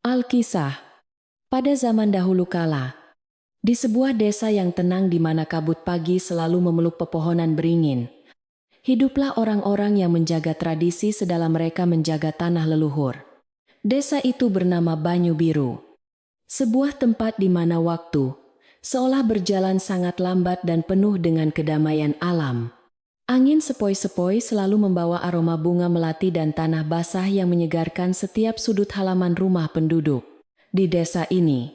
Alkisah. Pada zaman dahulu kala, di sebuah desa yang tenang di mana kabut pagi selalu memeluk pepohonan beringin, hiduplah orang-orang yang menjaga tradisi sedalam mereka menjaga tanah leluhur. Desa itu bernama Banyu Biru, sebuah tempat di mana waktu seolah berjalan sangat lambat dan penuh dengan kedamaian alam. Angin sepoi-sepoi selalu membawa aroma bunga melati dan tanah basah yang menyegarkan setiap sudut halaman rumah penduduk. Di desa ini,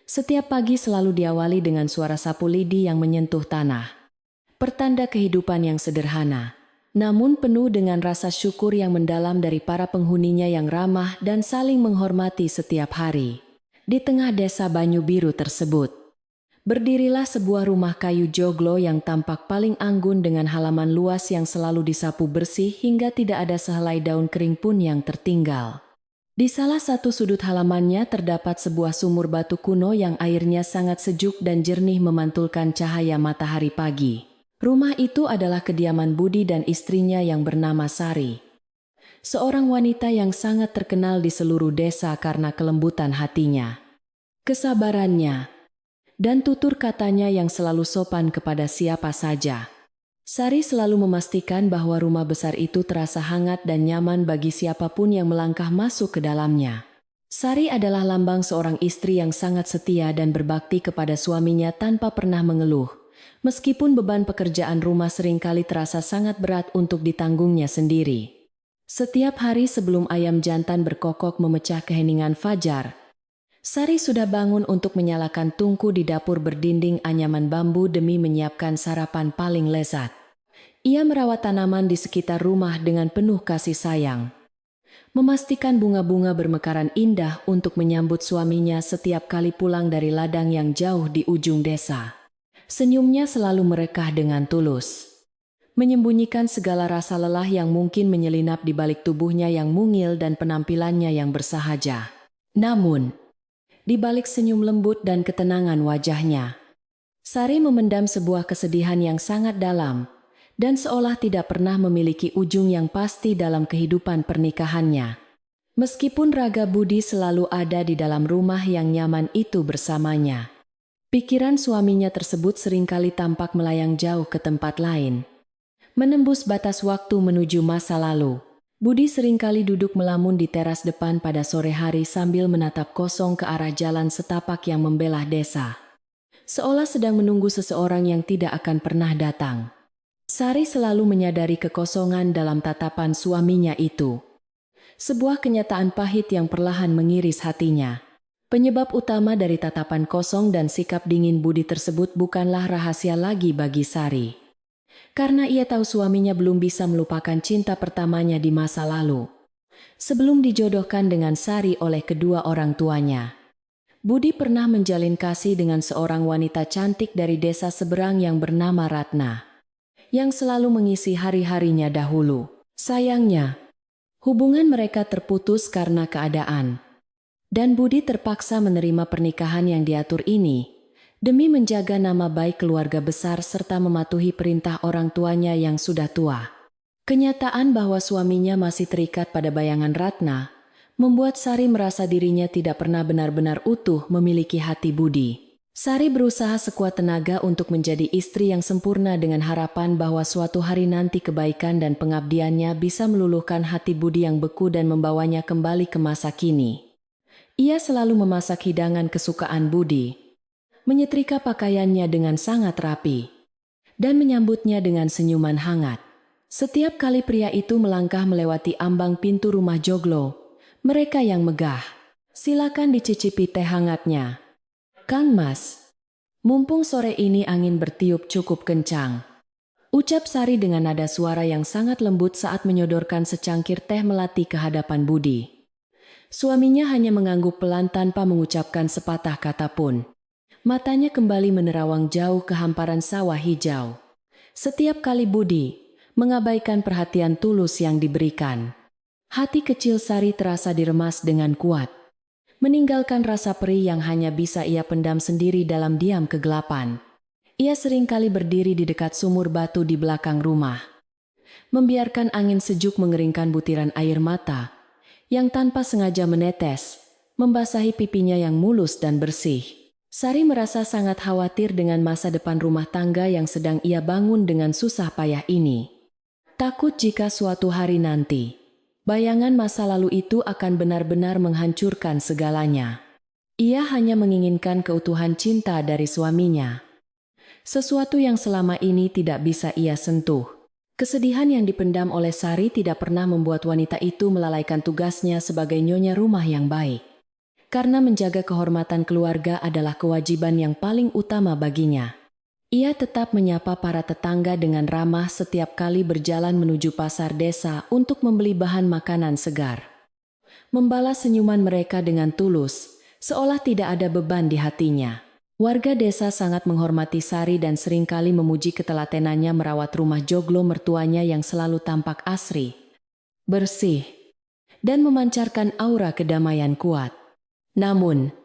setiap pagi selalu diawali dengan suara sapu lidi yang menyentuh tanah. Pertanda kehidupan yang sederhana, namun penuh dengan rasa syukur yang mendalam dari para penghuninya yang ramah dan saling menghormati setiap hari. Di tengah desa Banyu Biru tersebut, berdirilah sebuah rumah kayu joglo yang tampak paling anggun dengan halaman luas yang selalu disapu bersih hingga tidak ada sehelai daun kering pun yang tertinggal. Di salah satu sudut halamannya terdapat sebuah sumur batu kuno yang airnya sangat sejuk dan jernih memantulkan cahaya matahari pagi. Rumah itu adalah kediaman Budi dan istrinya yang bernama Sari. Seorang wanita yang sangat terkenal di seluruh desa karena kelembutan hatinya, kesabarannya, dan tutur katanya yang selalu sopan kepada siapa saja. Sari selalu memastikan bahwa rumah besar itu terasa hangat dan nyaman bagi siapapun yang melangkah masuk ke dalamnya. Sari adalah lambang seorang istri yang sangat setia dan berbakti kepada suaminya tanpa pernah mengeluh, meskipun beban pekerjaan rumah seringkali terasa sangat berat untuk ditanggungnya sendiri. Setiap hari sebelum ayam jantan berkokok memecah keheningan fajar, Sari sudah bangun untuk menyalakan tungku di dapur berdinding anyaman bambu demi menyiapkan sarapan paling lezat. Ia merawat tanaman di sekitar rumah dengan penuh kasih sayang, memastikan bunga-bunga bermekaran indah untuk menyambut suaminya setiap kali pulang dari ladang yang jauh di ujung desa. Senyumnya selalu merekah dengan tulus, menyembunyikan segala rasa lelah yang mungkin menyelinap di balik tubuhnya yang mungil dan penampilannya yang bersahaja. Namun, di balik senyum lembut dan ketenangan wajahnya, Sari memendam sebuah kesedihan yang sangat dalam, dan seolah tidak pernah memiliki ujung yang pasti dalam kehidupan pernikahannya. Meskipun raga Budi selalu ada di dalam rumah yang nyaman itu bersamanya, pikiran suaminya tersebut seringkali tampak melayang jauh ke tempat lain. Menembus batas waktu menuju masa lalu, Budi seringkali duduk melamun di teras depan pada sore hari sambil menatap kosong ke arah jalan setapak yang membelah desa, seolah sedang menunggu seseorang yang tidak akan pernah datang. Sari selalu menyadari kekosongan dalam tatapan suaminya itu. Sebuah kenyataan pahit yang perlahan mengiris hatinya. Penyebab utama dari tatapan kosong dan sikap dingin Budi tersebut bukanlah rahasia lagi bagi Sari. Karena ia tahu suaminya belum bisa melupakan cinta pertamanya di masa lalu, sebelum dijodohkan dengan Sari oleh kedua orang tuanya. Budi pernah menjalin kasih dengan seorang wanita cantik dari desa seberang yang bernama Ratna, yang selalu mengisi hari-harinya dahulu. Sayangnya, hubungan mereka terputus karena keadaan, dan Budi terpaksa menerima pernikahan yang diatur ini demi menjaga nama baik keluarga besar serta mematuhi perintah orang tuanya yang sudah tua. Kenyataan bahwa suaminya masih terikat pada bayangan Ratna membuat Sari merasa dirinya tidak pernah benar-benar utuh memiliki hati Budi. Sari berusaha sekuat tenaga untuk menjadi istri yang sempurna dengan harapan bahwa suatu hari nanti kebaikan dan pengabdiannya bisa meluluhkan hati Budi yang beku dan membawanya kembali ke masa kini. Ia selalu memasak hidangan kesukaan Budi, menyetrika pakaiannya dengan sangat rapi, dan menyambutnya dengan senyuman hangat. Setiap kali pria itu melangkah melewati ambang pintu rumah joglo, mereka yang megah, "Silakan dicicipi teh hangatnya, Kang Mas. Mumpung sore ini angin bertiup cukup kencang," ucap Sari dengan nada suara yang sangat lembut saat menyodorkan secangkir teh melati ke hadapan Budi. Suaminya hanya mengangguk pelan tanpa mengucapkan sepatah kata pun. Matanya kembali menerawang jauh ke hamparan sawah hijau. Setiap kali Budi mengabaikan perhatian tulus yang diberikan, hati kecil Sari terasa diremas dengan kuat, meninggalkan rasa perih yang hanya bisa ia pendam sendiri dalam diam kegelapan. Ia seringkali berdiri di dekat sumur batu di belakang rumah, membiarkan angin sejuk mengeringkan butiran air mata yang tanpa sengaja menetes, membasahi pipinya yang mulus dan bersih. Sari merasa sangat khawatir dengan masa depan rumah tangga yang sedang ia bangun dengan susah payah ini. Takut jika suatu hari nanti, bayangan masa lalu itu akan benar-benar menghancurkan segalanya. Ia hanya menginginkan keutuhan cinta dari suaminya. Sesuatu yang selama ini tidak bisa ia sentuh. Kesedihan yang dipendam oleh Sari tidak pernah membuat wanita itu melalaikan tugasnya sebagai nyonya rumah yang baik. Karena menjaga kehormatan keluarga adalah kewajiban yang paling utama baginya. Ia tetap menyapa para tetangga dengan ramah setiap kali berjalan menuju pasar desa untuk membeli bahan makanan segar. Membalas senyuman mereka dengan tulus, seolah tidak ada beban di hatinya. Warga desa sangat menghormati Sari dan seringkali memuji ketelatenannya merawat rumah joglo mertuanya yang selalu tampak asri, bersih, dan memancarkan aura kedamaian kuat. Namun,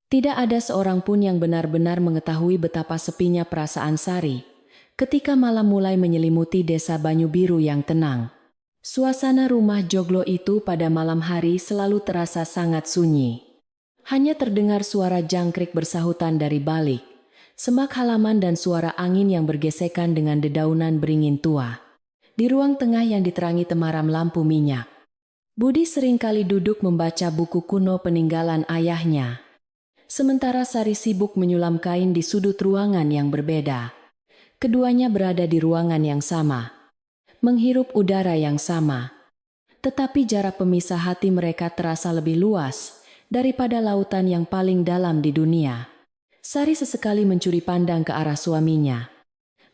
tidak ada seorang pun yang benar-benar mengetahui betapa sepinya perasaan Sari ketika malam mulai menyelimuti desa Banyu Biru yang tenang. Suasana rumah joglo itu pada malam hari selalu terasa sangat sunyi. Hanya terdengar suara jangkrik bersahutan dari balik semak halaman dan suara angin yang bergesekan dengan dedaunan beringin tua. Di ruang tengah yang diterangi temaram lampu minyak, Budi seringkali duduk membaca buku kuno peninggalan ayahnya. Sementara Sari sibuk menyulam kain di sudut ruangan yang berbeda. Keduanya berada di ruangan yang sama, menghirup udara yang sama. Tetapi jarak pemisah hati mereka terasa lebih luas daripada lautan yang paling dalam di dunia. Sari sesekali mencuri pandang ke arah suaminya,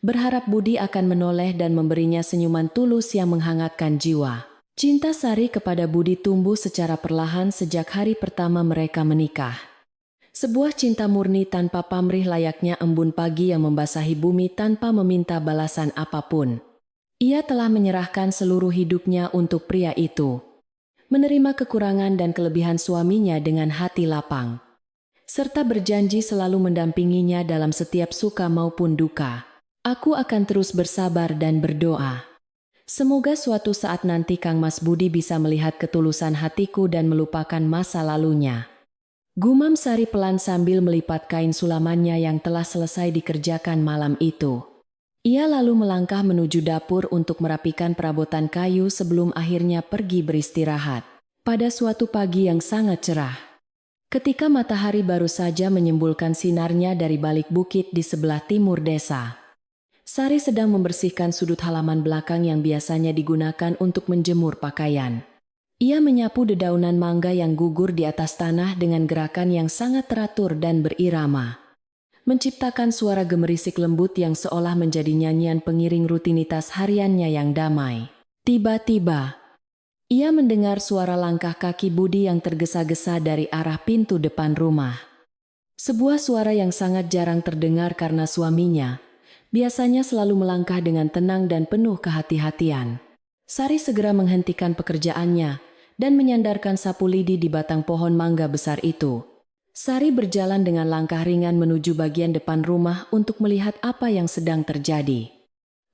berharap Budi akan menoleh dan memberinya senyuman tulus yang menghangatkan jiwa. Cinta Sari kepada Budi tumbuh secara perlahan sejak hari pertama mereka menikah. Sebuah cinta murni tanpa pamrih layaknya embun pagi yang membasahi bumi tanpa meminta balasan apapun. Ia telah menyerahkan seluruh hidupnya untuk pria itu, menerima kekurangan dan kelebihan suaminya dengan hati lapang, serta berjanji selalu mendampinginya dalam setiap suka maupun duka. Aku akan terus bersabar dan berdoa. Semoga suatu saat nanti Kang Mas Budi bisa melihat ketulusan hatiku dan melupakan masa lalunya. Gumam Sari pelan sambil melipat kain sulamannya yang telah selesai dikerjakan malam itu. Ia lalu melangkah menuju dapur untuk merapikan perabotan kayu sebelum akhirnya pergi beristirahat. Pada suatu pagi yang sangat cerah, ketika matahari baru saja menyembulkan sinarnya dari balik bukit di sebelah timur desa, Sari sedang membersihkan sudut halaman belakang yang biasanya digunakan untuk menjemur pakaian. Ia menyapu dedaunan mangga yang gugur di atas tanah dengan gerakan yang sangat teratur dan berirama, menciptakan suara gemerisik lembut yang seolah menjadi nyanyian pengiring rutinitas hariannya yang damai. Tiba-tiba, ia mendengar suara langkah kaki Budi yang tergesa-gesa dari arah pintu depan rumah. Sebuah suara yang sangat jarang terdengar karena suaminya biasanya selalu melangkah dengan tenang dan penuh kehati-hatian. Sari segera menghentikan pekerjaannya dan menyandarkan sapu lidi di batang pohon mangga besar itu. Sari berjalan dengan langkah ringan menuju bagian depan rumah untuk melihat apa yang sedang terjadi.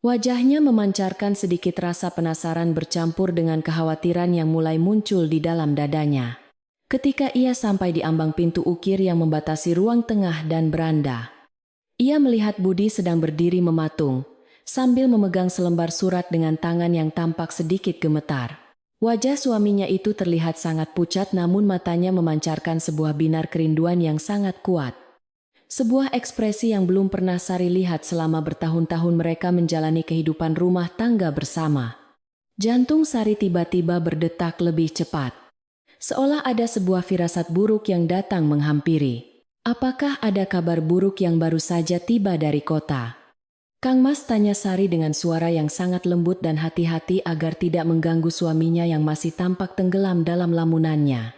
Wajahnya memancarkan sedikit rasa penasaran bercampur dengan kekhawatiran yang mulai muncul di dalam dadanya. Ketika ia sampai di ambang pintu ukir yang membatasi ruang tengah dan beranda, ia melihat Budi sedang berdiri mematung, sambil memegang selembar surat dengan tangan yang tampak sedikit gemetar. Wajah suaminya itu terlihat sangat pucat namun matanya memancarkan sebuah binar kerinduan yang sangat kuat. Sebuah ekspresi yang belum pernah Sari lihat selama bertahun-tahun mereka menjalani kehidupan rumah tangga bersama. Jantung Sari tiba-tiba berdetak lebih cepat, seolah ada sebuah firasat buruk yang datang menghampiri. Apakah ada kabar buruk yang baru saja tiba dari kota? Kang Mas, tanya Sari dengan suara yang sangat lembut dan hati-hati agar tidak mengganggu suaminya yang masih tampak tenggelam dalam lamunannya.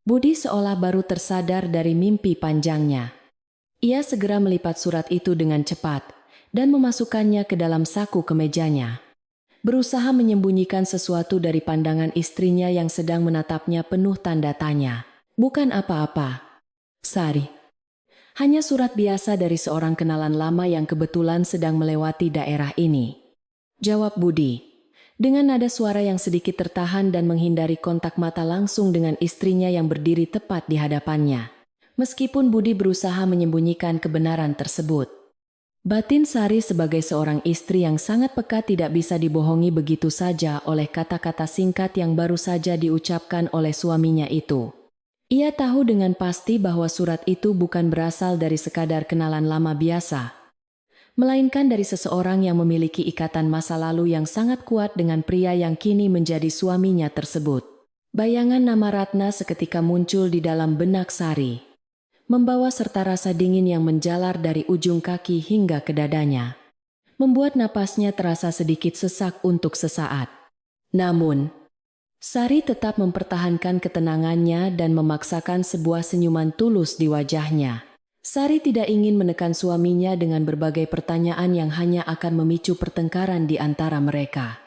Budi seolah baru tersadar dari mimpi panjangnya. Ia segera melipat surat itu dengan cepat dan memasukkannya ke dalam saku kemejanya, berusaha menyembunyikan sesuatu dari pandangan istrinya yang sedang menatapnya penuh tanda tanya. Bukan apa-apa, Sari. Hanya surat biasa dari seorang kenalan lama yang kebetulan sedang melewati daerah ini, jawab Budi, Dengan nada suara yang sedikit tertahan dan menghindari kontak mata langsung dengan istrinya yang berdiri tepat di hadapannya. Meskipun Budi berusaha menyembunyikan kebenaran tersebut. Batin Sari sebagai seorang istri yang sangat peka tidak bisa dibohongi begitu saja oleh kata-kata singkat yang baru saja diucapkan oleh suaminya itu. Ia tahu dengan pasti bahwa surat itu bukan berasal dari sekadar kenalan lama biasa, melainkan dari seseorang yang memiliki ikatan masa lalu yang sangat kuat dengan pria yang kini menjadi suaminya tersebut. Bayangan nama Ratna seketika muncul di dalam benak Sari, membawa serta rasa dingin yang menjalar dari ujung kaki hingga ke dadanya, membuat napasnya terasa sedikit sesak untuk sesaat. Namun, Sari tetap mempertahankan ketenangannya dan memaksakan sebuah senyuman tulus di wajahnya. Sari tidak ingin menekan suaminya dengan berbagai pertanyaan yang hanya akan memicu pertengkaran di antara mereka.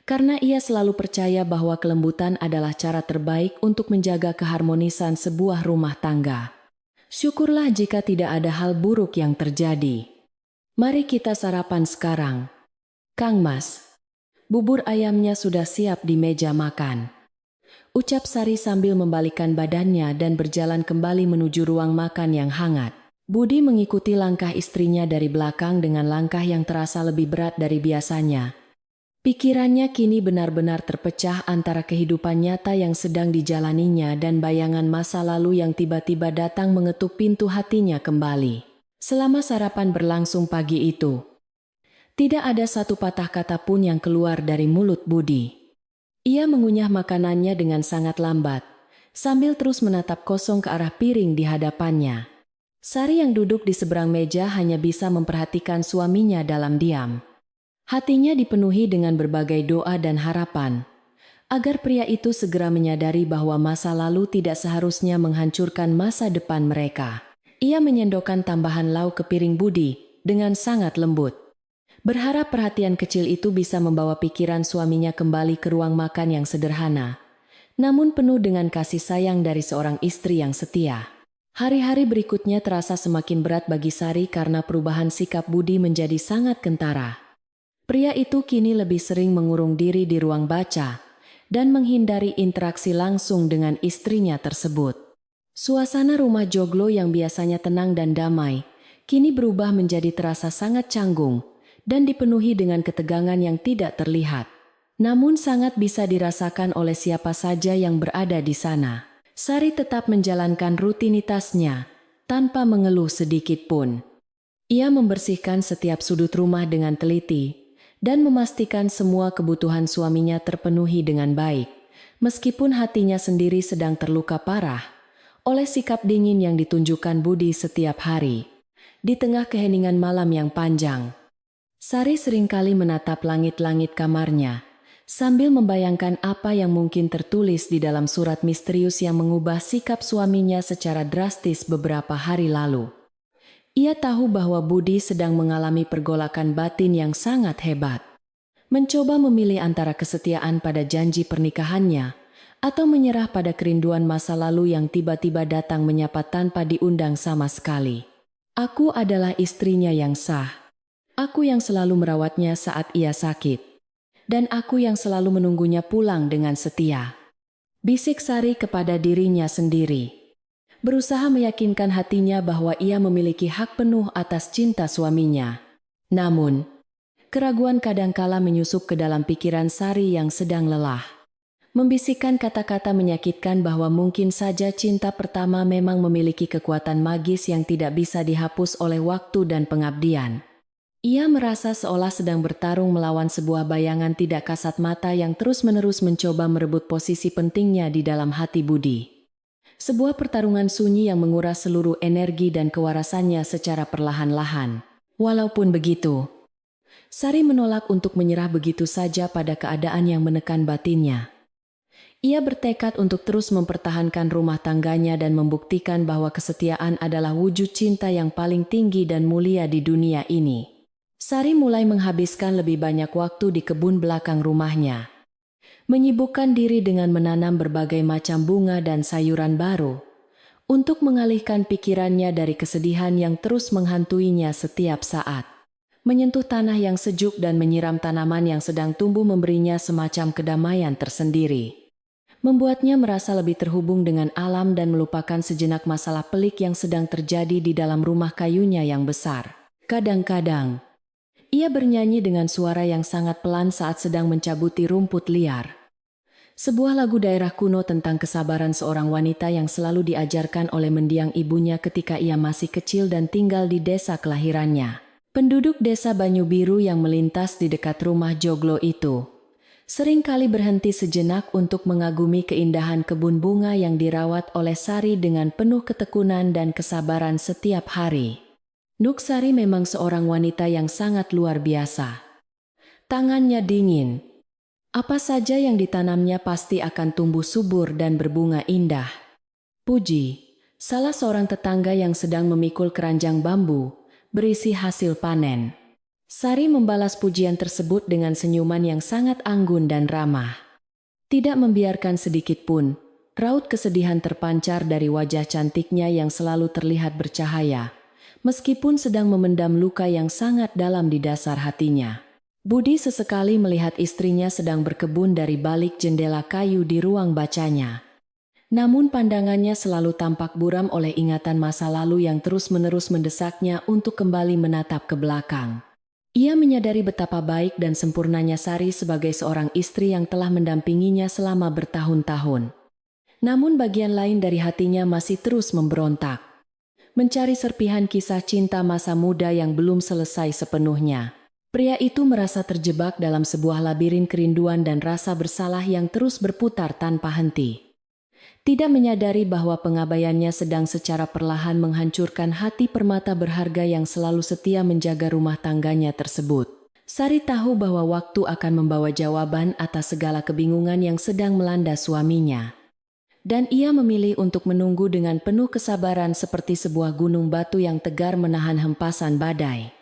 Karena ia selalu percaya bahwa kelembutan adalah cara terbaik untuk menjaga keharmonisan sebuah rumah tangga. Syukurlah jika tidak ada hal buruk yang terjadi. Mari kita sarapan sekarang. Kang Mas, bubur ayamnya sudah siap di meja makan. Ucap Sari sambil membalikkan badannya dan berjalan kembali menuju ruang makan yang hangat. Budi mengikuti langkah istrinya dari belakang dengan langkah yang terasa lebih berat dari biasanya. Pikirannya kini benar-benar terpecah antara kehidupan nyata yang sedang dijalaninya dan bayangan masa lalu yang tiba-tiba datang mengetuk pintu hatinya kembali. Selama sarapan berlangsung pagi itu, tidak ada satu patah kata pun yang keluar dari mulut Budi. Ia mengunyah makanannya dengan sangat lambat, sambil terus menatap kosong ke arah piring di hadapannya. Sari yang duduk di seberang meja hanya bisa memperhatikan suaminya dalam diam. Hatinya dipenuhi dengan berbagai doa dan harapan, agar pria itu segera menyadari bahwa masa lalu tidak seharusnya menghancurkan masa depan mereka. Ia menyendokkan tambahan lauk ke piring Budi dengan sangat lembut, berharap perhatian kecil itu bisa membawa pikiran suaminya kembali ke ruang makan yang sederhana, namun penuh dengan kasih sayang dari seorang istri yang setia. Hari-hari berikutnya terasa semakin berat bagi Sari karena perubahan sikap Budi menjadi sangat kentara. Pria itu kini lebih sering mengurung diri di ruang baca dan menghindari interaksi langsung dengan istrinya tersebut. Suasana rumah joglo yang biasanya tenang dan damai, kini berubah menjadi terasa sangat canggung dan dipenuhi dengan ketegangan yang tidak terlihat. Namun sangat bisa dirasakan oleh siapa saja yang berada di sana. Sari tetap menjalankan rutinitasnya tanpa mengeluh sedikit pun. Ia membersihkan setiap sudut rumah dengan teliti dan memastikan semua kebutuhan suaminya terpenuhi dengan baik, meskipun hatinya sendiri sedang terluka parah oleh sikap dingin yang ditunjukkan Budi setiap hari. Di tengah keheningan malam yang panjang, Sari seringkali menatap langit-langit kamarnya, sambil membayangkan apa yang mungkin tertulis di dalam surat misterius yang mengubah sikap suaminya secara drastis beberapa hari lalu. Ia tahu bahwa Budi sedang mengalami pergolakan batin yang sangat hebat. Mencoba memilih antara kesetiaan pada janji pernikahannya atau menyerah pada kerinduan masa lalu yang tiba-tiba datang menyapa tanpa diundang sama sekali. Aku adalah istrinya yang sah. Aku yang selalu merawatnya saat ia sakit. Dan aku yang selalu menunggunya pulang dengan setia. Bisik Sari kepada dirinya sendiri, berusaha meyakinkan hatinya bahwa ia memiliki hak penuh atas cinta suaminya. Namun, keraguan kadangkala menyusup ke dalam pikiran Sari yang sedang lelah. Membisikkan kata-kata menyakitkan bahwa mungkin saja cinta pertama memang memiliki kekuatan magis yang tidak bisa dihapus oleh waktu dan pengabdian. Ia merasa seolah sedang bertarung melawan sebuah bayangan tidak kasat mata yang terus-menerus mencoba merebut posisi pentingnya di dalam hati Budi. Sebuah pertarungan sunyi yang menguras seluruh energi dan kewarasannya secara perlahan-lahan. Walaupun begitu, Sari menolak untuk menyerah begitu saja pada keadaan yang menekan batinnya. Ia bertekad untuk terus mempertahankan rumah tangganya dan membuktikan bahwa kesetiaan adalah wujud cinta yang paling tinggi dan mulia di dunia ini. Sari mulai menghabiskan lebih banyak waktu di kebun belakang rumahnya, menyibukkan diri dengan menanam berbagai macam bunga dan sayuran baru, untuk mengalihkan pikirannya dari kesedihan yang terus menghantuinya setiap saat. menyentuh tanah yang sejuk dan menyiram tanaman yang sedang tumbuh memberinya semacam kedamaian tersendiri. Membuatnya merasa lebih terhubung dengan alam dan melupakan sejenak masalah pelik yang sedang terjadi di dalam rumah kayunya yang besar. Kadang-kadang, ia bernyanyi dengan suara yang sangat pelan saat sedang mencabuti rumput liar. Sebuah lagu daerah kuno tentang kesabaran seorang wanita yang selalu diajarkan oleh mendiang ibunya ketika ia masih kecil dan tinggal di desa kelahirannya. Penduduk desa Banyu Biru yang melintas di dekat rumah joglo itu seringkali berhenti sejenak untuk mengagumi keindahan kebun bunga yang dirawat oleh Sari dengan penuh ketekunan dan kesabaran setiap hari. Nuksari memang seorang wanita yang sangat luar biasa. Tangannya dingin. Apa saja yang ditanamnya pasti akan tumbuh subur dan berbunga indah. Puji, salah seorang tetangga yang sedang memikul keranjang bambu, berisi hasil panen. Sari membalas pujian tersebut dengan senyuman yang sangat anggun dan ramah. Tidak membiarkan sedikit pun, raut kesedihan terpancar dari wajah cantiknya yang selalu terlihat bercahaya, meskipun sedang memendam luka yang sangat dalam di dasar hatinya. Budi sesekali melihat istrinya sedang berkebun dari balik jendela kayu di ruang bacanya. Namun pandangannya selalu tampak buram oleh ingatan masa lalu yang terus-menerus mendesaknya untuk kembali menatap ke belakang. Ia menyadari betapa baik dan sempurnanya Sari sebagai seorang istri yang telah mendampinginya selama bertahun-tahun. Namun bagian lain dari hatinya masih terus memberontak, mencari serpihan kisah cinta masa muda yang belum selesai sepenuhnya. Pria itu merasa terjebak dalam sebuah labirin kerinduan dan rasa bersalah yang terus berputar tanpa henti. Tidak menyadari bahwa pengabaiannya sedang secara perlahan menghancurkan hati permata berharga yang selalu setia menjaga rumah tangganya tersebut. Sari tahu bahwa waktu akan membawa jawaban atas segala kebingungan yang sedang melanda suaminya. Dan ia memilih untuk menunggu dengan penuh kesabaran seperti sebuah gunung batu yang tegar menahan hempasan badai.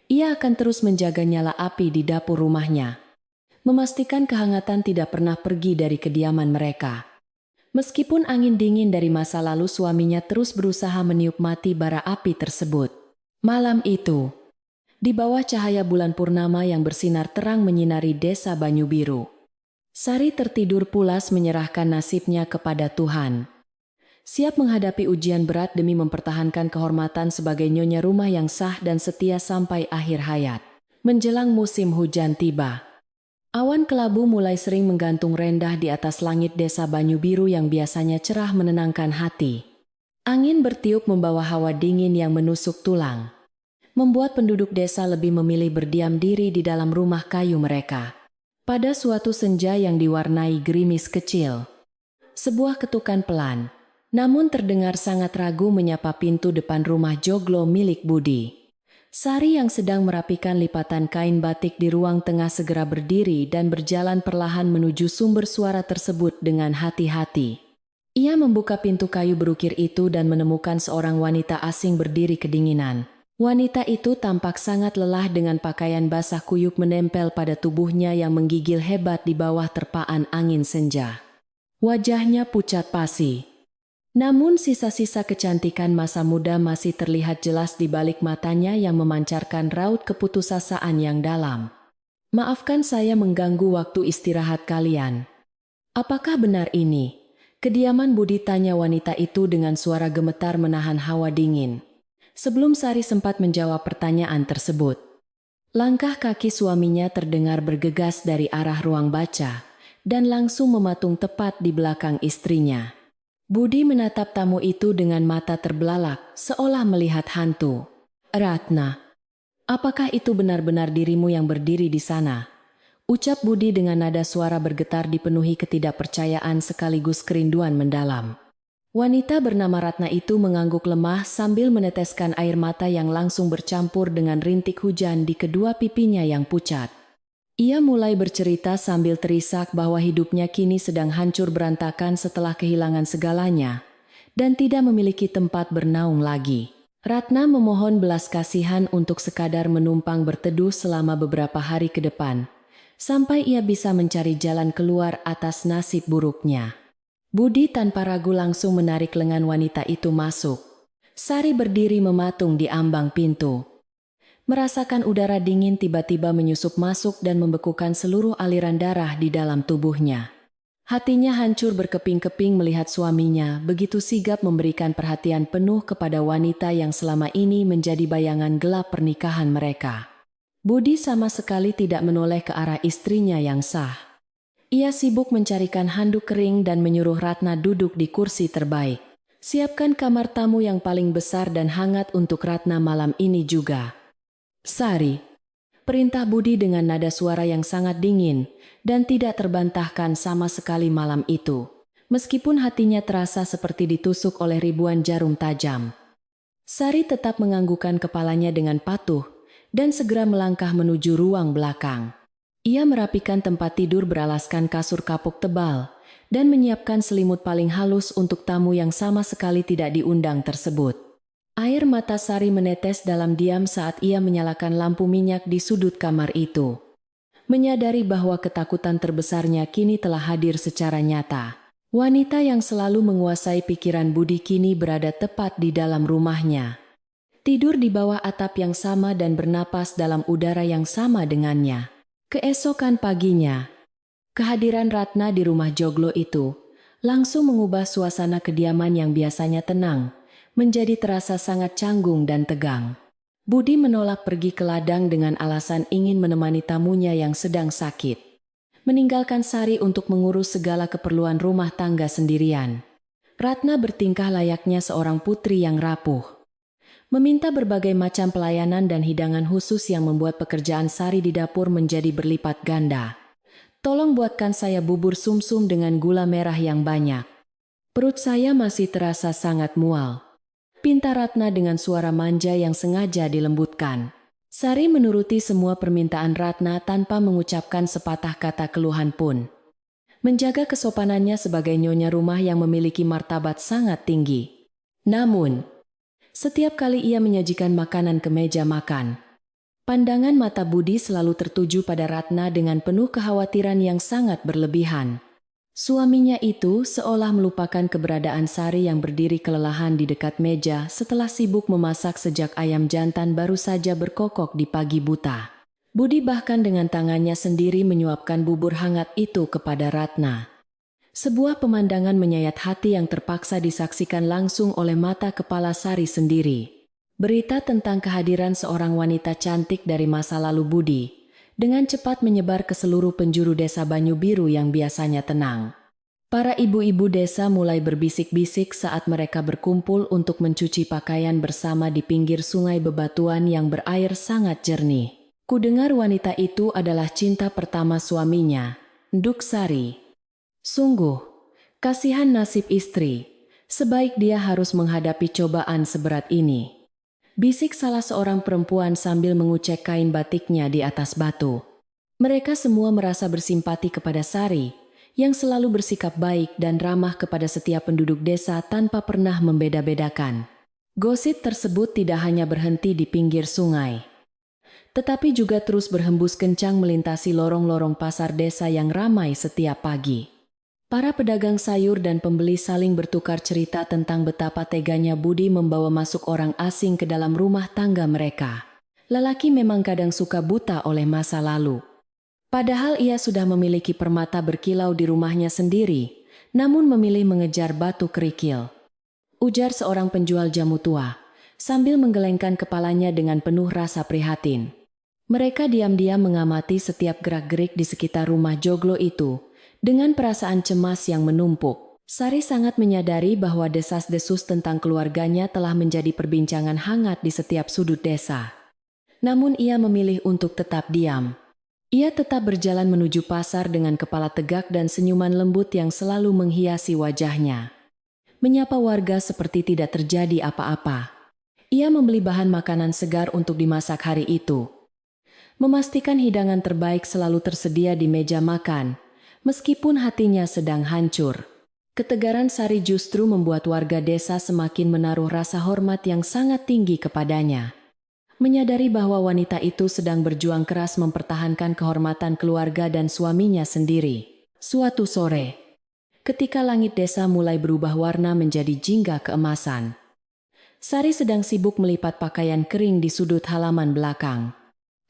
Ia akan terus menjaga nyala api di dapur rumahnya, memastikan kehangatan tidak pernah pergi dari kediaman mereka. Meskipun angin dingin dari masa lalu suaminya terus berusaha meniup mati bara api tersebut. Malam itu, di bawah cahaya bulan purnama yang bersinar terang menyinari desa Banyu Biru, Sari tertidur pulas menyerahkan nasibnya kepada Tuhan. Siap menghadapi ujian berat demi mempertahankan kehormatan sebagai nyonya rumah yang sah dan setia sampai akhir hayat. Menjelang musim hujan tiba, awan kelabu mulai sering menggantung rendah di atas langit desa Banyu Biru yang biasanya cerah menenangkan hati. Angin bertiup membawa hawa dingin yang menusuk tulang, membuat penduduk desa lebih memilih berdiam diri di dalam rumah kayu mereka. Pada suatu senja yang diwarnai gerimis kecil, sebuah ketukan pelan, namun terdengar sangat ragu menyapa pintu depan rumah joglo milik Budi. Sari yang sedang merapikan lipatan kain batik di ruang tengah segera berdiri dan berjalan perlahan menuju sumber suara tersebut dengan hati-hati. Ia membuka pintu kayu berukir itu dan menemukan seorang wanita asing berdiri kedinginan. Wanita itu tampak sangat lelah dengan pakaian basah kuyup menempel pada tubuhnya yang menggigil hebat di bawah terpaan angin senja. Wajahnya pucat pasi, namun sisa-sisa kecantikan masa muda masih terlihat jelas di balik matanya yang memancarkan raut keputusasaan yang dalam. "Maafkan saya mengganggu waktu istirahat kalian. Apakah benar ini kediaman Budi?" tanya wanita itu dengan suara gemetar menahan hawa dingin. Sebelum Sari sempat menjawab pertanyaan tersebut, langkah kaki suaminya terdengar bergegas dari arah ruang baca dan langsung mematung tepat di belakang istrinya. Budi menatap tamu itu dengan mata terbelalak, seolah melihat hantu. "Ratna, apakah itu benar-benar dirimu yang berdiri di sana?" ucap Budi dengan nada suara bergetar dipenuhi ketidakpercayaan sekaligus kerinduan mendalam. Wanita bernama Ratna itu mengangguk lemah sambil meneteskan air mata yang langsung bercampur dengan rintik hujan di kedua pipinya yang pucat. Ia mulai bercerita sambil terisak bahwa hidupnya kini sedang hancur berantakan setelah kehilangan segalanya dan tidak memiliki tempat bernaung lagi. Ratna memohon belas kasihan untuk sekadar menumpang berteduh selama beberapa hari ke depan, sampai ia bisa mencari jalan keluar atas nasib buruknya. Budi tanpa ragu langsung menarik lengan wanita itu masuk. Sari berdiri mematung di ambang pintu, Merasakan udara dingin tiba-tiba menyusup masuk dan membekukan seluruh aliran darah di dalam tubuhnya. Hatinya hancur berkeping-keping melihat suaminya begitu sigap memberikan perhatian penuh kepada wanita yang selama ini menjadi bayangan gelap pernikahan mereka. Budi sama sekali tidak menoleh ke arah istrinya yang sah. Ia sibuk mencarikan handuk kering dan menyuruh Ratna duduk di kursi terbaik. Siapkan kamar tamu yang paling besar dan hangat untuk Ratna malam ini juga. Sari, perintah Budi dengan nada suara yang sangat dingin dan tidak terbantahkan sama sekali malam itu. Meskipun hatinya terasa seperti ditusuk oleh ribuan jarum tajam. Sari tetap menganggukkan kepalanya dengan patuh dan segera melangkah menuju ruang belakang. Ia merapikan tempat tidur beralaskan kasur kapuk tebal dan menyiapkan selimut paling halus untuk tamu yang sama sekali tidak diundang tersebut. Air mata Sari menetes dalam diam saat ia menyalakan lampu minyak di sudut kamar itu. Menyadari bahwa ketakutan terbesarnya kini telah hadir secara nyata. Wanita yang selalu menguasai pikiran Budi kini berada tepat di dalam rumahnya. Tidur di bawah atap yang sama dan bernapas dalam udara yang sama dengannya. Keesokan paginya, kehadiran Ratna di rumah joglo itu langsung mengubah suasana kediaman yang biasanya tenang menjadi terasa sangat canggung dan tegang. Budi menolak pergi ke ladang dengan alasan ingin menemani tamunya yang sedang sakit. Meninggalkan Sari untuk mengurus segala keperluan rumah tangga sendirian. Ratna bertingkah layaknya seorang putri yang rapuh. Meminta berbagai macam pelayanan dan hidangan khusus yang membuat pekerjaan Sari di dapur menjadi berlipat ganda. Tolong buatkan saya bubur sumsum dengan gula merah yang banyak. Perut saya masih terasa sangat mual. Pinta Ratna dengan suara manja yang sengaja dilembutkan. Sari menuruti semua permintaan Ratna tanpa mengucapkan sepatah kata keluhan pun. Menjaga kesopanannya sebagai nyonya rumah yang memiliki martabat sangat tinggi. Namun, setiap kali ia menyajikan makanan ke meja makan, pandangan mata Budi selalu tertuju pada Ratna dengan penuh kekhawatiran yang sangat berlebihan. Suaminya itu seolah melupakan keberadaan Sari yang berdiri kelelahan di dekat meja setelah sibuk memasak sejak ayam jantan baru saja berkokok di pagi buta. Budi bahkan dengan tangannya sendiri menyuapkan bubur hangat itu kepada Ratna. Sebuah pemandangan menyayat hati yang terpaksa disaksikan langsung oleh mata kepala Sari sendiri. Berita tentang kehadiran seorang wanita cantik dari masa lalu Budi dengan cepat menyebar ke seluruh penjuru desa Banyu Biru yang biasanya tenang. Para ibu-ibu desa mulai berbisik-bisik saat mereka berkumpul untuk mencuci pakaian bersama di pinggir sungai bebatuan yang berair sangat jernih. Kudengar wanita itu adalah cinta pertama suaminya, Nduk Sari. Sungguh, kasihan nasib istri, sebaik dia harus menghadapi cobaan seberat ini. Bisik salah seorang perempuan sambil mengucek kain batiknya di atas batu. Mereka semua merasa bersimpati kepada Sari, yang selalu bersikap baik dan ramah kepada setiap penduduk desa tanpa pernah membeda-bedakan. Gosip tersebut tidak hanya berhenti di pinggir sungai, tetapi juga terus berhembus kencang melintasi lorong-lorong pasar desa yang ramai setiap pagi. Para pedagang sayur dan pembeli saling bertukar cerita tentang betapa teganya Budi membawa masuk orang asing ke dalam rumah tangga mereka. Lelaki memang kadang suka buta oleh masa lalu. Padahal ia sudah memiliki permata berkilau di rumahnya sendiri, namun memilih mengejar batu kerikil. Ujar seorang penjual jamu tua, sambil menggelengkan kepalanya dengan penuh rasa prihatin. Mereka diam-diam mengamati setiap gerak-gerik di sekitar rumah joglo itu, dengan perasaan cemas yang menumpuk. Sari sangat menyadari bahwa desas-desus tentang keluarganya telah menjadi perbincangan hangat di setiap sudut desa. Namun ia memilih untuk tetap diam. Ia tetap berjalan menuju pasar dengan kepala tegak dan senyuman lembut yang selalu menghiasi wajahnya. Menyapa warga seperti tidak terjadi apa-apa. Ia membeli bahan makanan segar untuk dimasak hari itu. Memastikan hidangan terbaik selalu tersedia di meja makan, meskipun hatinya sedang hancur. Ketegaran Sari justru membuat warga desa semakin menaruh rasa hormat yang sangat tinggi kepadanya. Menyadari bahwa wanita itu sedang berjuang keras mempertahankan kehormatan keluarga dan suaminya sendiri. Suatu sore, ketika langit desa mulai berubah warna menjadi jingga keemasan, Sari sedang sibuk melipat pakaian kering di sudut halaman belakang.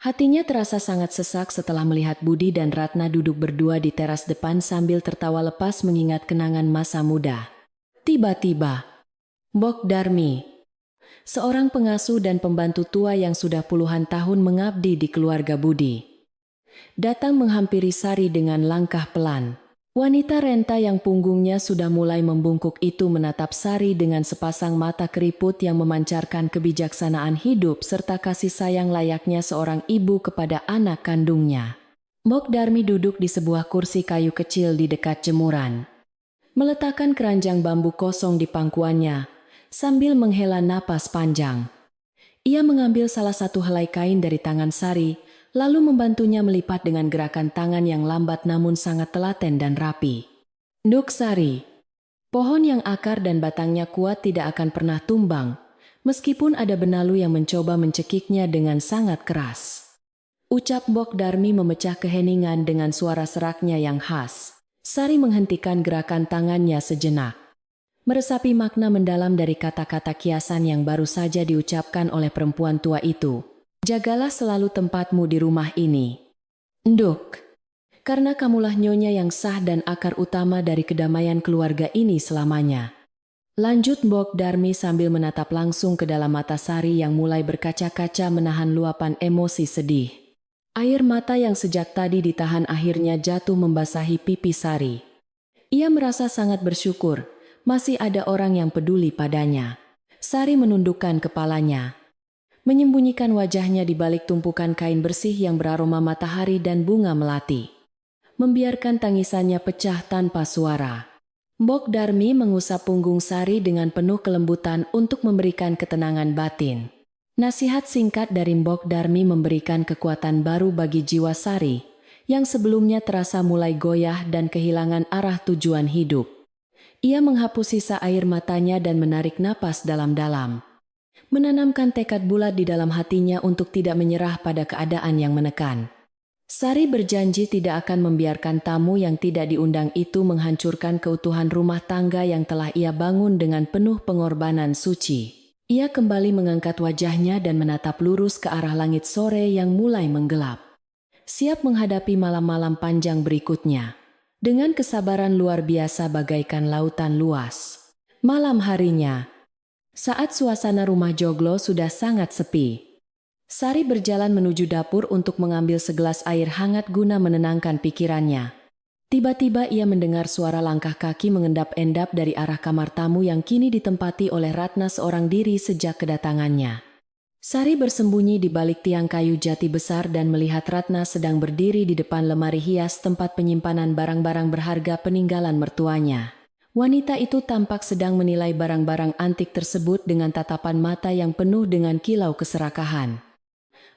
Hatinya terasa sangat sesak setelah melihat Budi dan Ratna duduk berdua di teras depan sambil tertawa lepas mengingat kenangan masa muda. Tiba-tiba, Mbok Darmi, seorang pengasuh dan pembantu tua yang sudah puluhan tahun mengabdi di keluarga Budi, datang menghampiri Sari dengan langkah pelan. Wanita renta yang punggungnya sudah mulai membungkuk itu menatap Sari dengan sepasang mata keriput yang memancarkan kebijaksanaan hidup serta kasih sayang layaknya seorang ibu kepada anak kandungnya. Mbok Darmi duduk di sebuah kursi kayu kecil di dekat jemuran. Meletakkan keranjang bambu kosong di pangkuannya, sambil menghela napas panjang. Ia mengambil salah satu helai kain dari tangan Sari, lalu membantunya melipat dengan gerakan tangan yang lambat namun sangat telaten dan rapi. Nduk Sari, pohon yang akar dan batangnya kuat tidak akan pernah tumbang, meskipun ada benalu yang mencoba mencekiknya dengan sangat keras. Ucap Mbok Darmi memecah keheningan dengan suara seraknya yang khas. Sari menghentikan gerakan tangannya sejenak. Meresapi makna mendalam dari kata-kata kiasan yang baru saja diucapkan oleh perempuan tua itu. Jagalah selalu tempatmu di rumah ini, Nduk. Karena kamulah nyonya yang sah dan akar utama dari kedamaian keluarga ini selamanya. Lanjut Mbok Darmi sambil menatap langsung ke dalam mata Sari yang mulai berkaca-kaca menahan luapan emosi sedih. Air mata yang sejak tadi ditahan akhirnya jatuh membasahi pipi Sari. Ia merasa sangat bersyukur, masih ada orang yang peduli padanya. Sari menundukkan kepalanya, menyembunyikan wajahnya di balik tumpukan kain bersih yang beraroma matahari dan bunga melati. Membiarkan tangisannya pecah tanpa suara. Mbok Darmi mengusap punggung Sari dengan penuh kelembutan untuk memberikan ketenangan batin. Nasihat singkat dari Mbok Darmi memberikan kekuatan baru bagi jiwa Sari, yang sebelumnya terasa mulai goyah dan kehilangan arah tujuan hidup. Ia menghapus sisa air matanya dan menarik napas dalam-dalam. Menanamkan tekad bulat di dalam hatinya untuk tidak menyerah pada keadaan yang menekan. Sari berjanji tidak akan membiarkan tamu yang tidak diundang itu menghancurkan keutuhan rumah tangga yang telah ia bangun dengan penuh pengorbanan suci. Ia kembali mengangkat wajahnya dan menatap lurus ke arah langit sore yang mulai menggelap. Siap menghadapi malam-malam panjang berikutnya. Dengan kesabaran luar biasa bagaikan lautan luas. Malam harinya, saat suasana rumah joglo sudah sangat sepi, Sari berjalan menuju dapur untuk mengambil segelas air hangat guna menenangkan pikirannya. Tiba-tiba ia mendengar suara langkah kaki mengendap-endap dari arah kamar tamu yang kini ditempati oleh Ratna seorang diri sejak kedatangannya. Sari bersembunyi di balik tiang kayu jati besar dan melihat Ratna sedang berdiri di depan lemari hias tempat penyimpanan barang-barang berharga peninggalan mertuanya. Wanita itu tampak sedang menilai barang-barang antik tersebut dengan tatapan mata yang penuh dengan kilau keserakahan.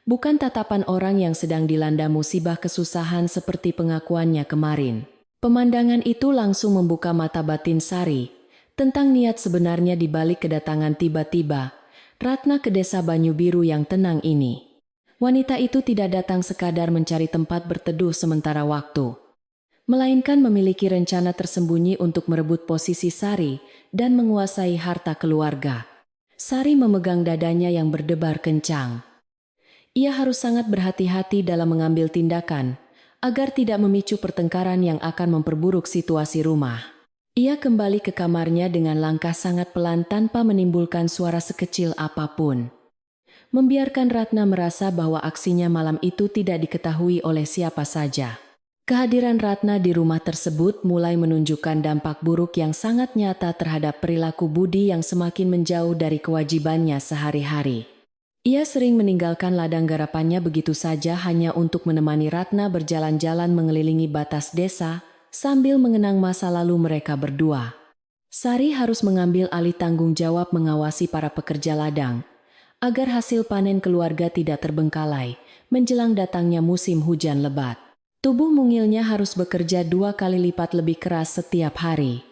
Bukan tatapan orang yang sedang dilanda musibah kesusahan seperti pengakuannya kemarin. Pemandangan itu langsung membuka mata batin Sari tentang niat sebenarnya di balik kedatangan tiba-tiba Ratna ke desa Banyu Biru yang tenang ini. Wanita itu tidak datang sekadar mencari tempat berteduh sementara waktu, melainkan memiliki rencana tersembunyi untuk merebut posisi Sari dan menguasai harta keluarga. Sari memegang dadanya yang berdebar kencang. Ia harus sangat berhati-hati dalam mengambil tindakan, agar tidak memicu pertengkaran yang akan memperburuk situasi rumah. Ia kembali ke kamarnya dengan langkah sangat pelan tanpa menimbulkan suara sekecil apapun. Membiarkan Ratna merasa bahwa aksinya malam itu tidak diketahui oleh siapa saja. Kehadiran Ratna di rumah tersebut mulai menunjukkan dampak buruk yang sangat nyata terhadap perilaku Budi yang semakin menjauh dari kewajibannya sehari-hari. Ia sering meninggalkan ladang garapannya begitu saja hanya untuk menemani Ratna berjalan-jalan mengelilingi batas desa, sambil mengenang masa lalu mereka berdua. Sari harus mengambil alih tanggung jawab mengawasi para pekerja ladang, agar hasil panen keluarga tidak terbengkalai, menjelang datangnya musim hujan lebat. Tubuh mungilnya harus bekerja 2 kali lipat lebih keras setiap hari.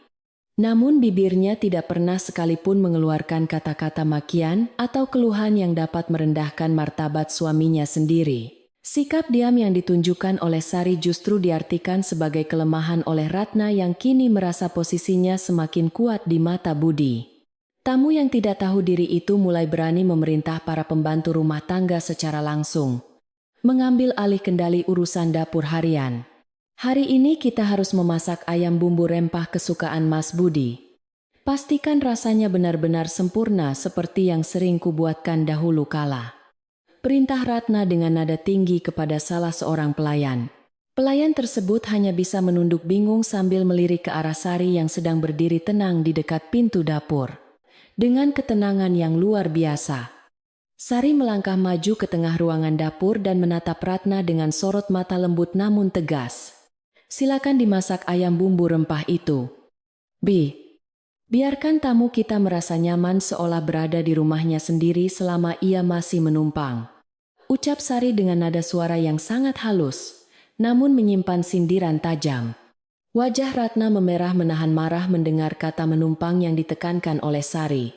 Namun bibirnya tidak pernah sekalipun mengeluarkan kata-kata makian atau keluhan yang dapat merendahkan martabat suaminya sendiri. Sikap diam yang ditunjukkan oleh Sari justru diartikan sebagai kelemahan oleh Ratna yang kini merasa posisinya semakin kuat di mata Budi. Tamu yang tidak tahu diri itu mulai berani memerintah para pembantu rumah tangga secara langsung, mengambil alih kendali urusan dapur harian. Hari ini kita harus memasak ayam bumbu rempah kesukaan Mas Budi. Pastikan rasanya benar-benar sempurna seperti yang sering kubuatkan dahulu kala. Perintah Ratna dengan nada tinggi kepada salah seorang pelayan. Pelayan tersebut hanya bisa menunduk bingung sambil melirik ke arah Sari yang sedang berdiri tenang di dekat pintu dapur. Dengan ketenangan yang luar biasa, Sari melangkah maju ke tengah ruangan dapur dan menatap Ratna dengan sorot mata lembut namun tegas. Silakan dimasak ayam bumbu rempah itu. Biarkan tamu kita merasa nyaman seolah berada di rumahnya sendiri selama ia masih menumpang. Ucap Sari dengan nada suara yang sangat halus, namun menyimpan sindiran tajam. Wajah Ratna memerah menahan marah mendengar kata menumpang yang ditekankan oleh Sari.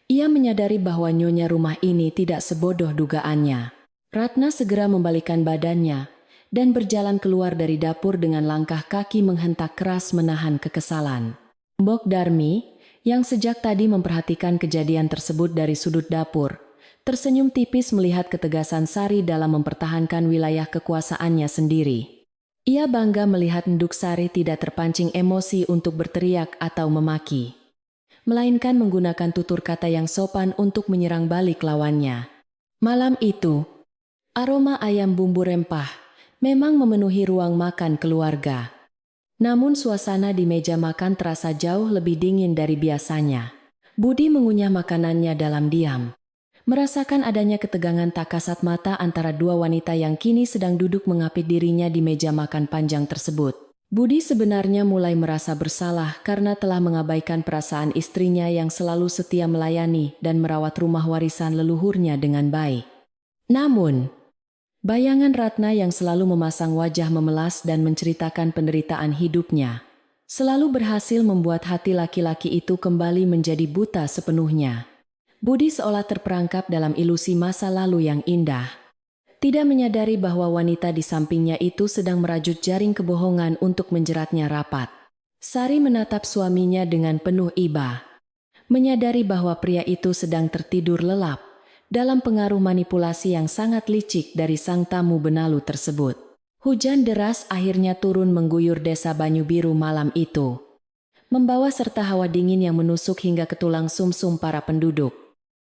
Ia menyadari bahwa nyonya rumah ini tidak sebodoh dugaannya. Ratna segera membalikkan badannya dan berjalan keluar dari dapur dengan langkah kaki menghentak keras menahan kekesalan. Mbok Darmi, yang sejak tadi memperhatikan kejadian tersebut dari sudut dapur, tersenyum tipis melihat ketegasan Sari dalam mempertahankan wilayah kekuasaannya sendiri. Ia bangga melihat Nduk Sari tidak terpancing emosi untuk berteriak atau memaki, melainkan menggunakan tutur kata yang sopan untuk menyerang balik lawannya. Malam itu, aroma ayam bumbu rempah memang memenuhi ruang makan keluarga. Namun suasana di meja makan terasa jauh lebih dingin dari biasanya. Budi mengunyah makanannya dalam diam, merasakan adanya ketegangan tak kasat mata antara dua wanita yang kini sedang duduk mengapit dirinya di meja makan panjang tersebut. Budi sebenarnya mulai merasa bersalah karena telah mengabaikan perasaan istrinya yang selalu setia melayani dan merawat rumah warisan leluhurnya dengan baik. Namun, bayangan Ratna yang selalu memasang wajah memelas dan menceritakan penderitaan hidupnya selalu berhasil membuat hati laki-laki itu kembali menjadi buta sepenuhnya. Budi seolah terperangkap dalam ilusi masa lalu yang indah, tidak menyadari bahwa wanita di sampingnya itu sedang merajut jaring kebohongan untuk menjeratnya rapat. Sari menatap suaminya dengan penuh iba, menyadari bahwa pria itu sedang tertidur lelap dalam pengaruh manipulasi yang sangat licik dari sang tamu benalu tersebut. Hujan deras akhirnya turun mengguyur desa Banyu Biru malam itu, membawa serta hawa dingin yang menusuk hingga ke tulang sumsum para penduduk.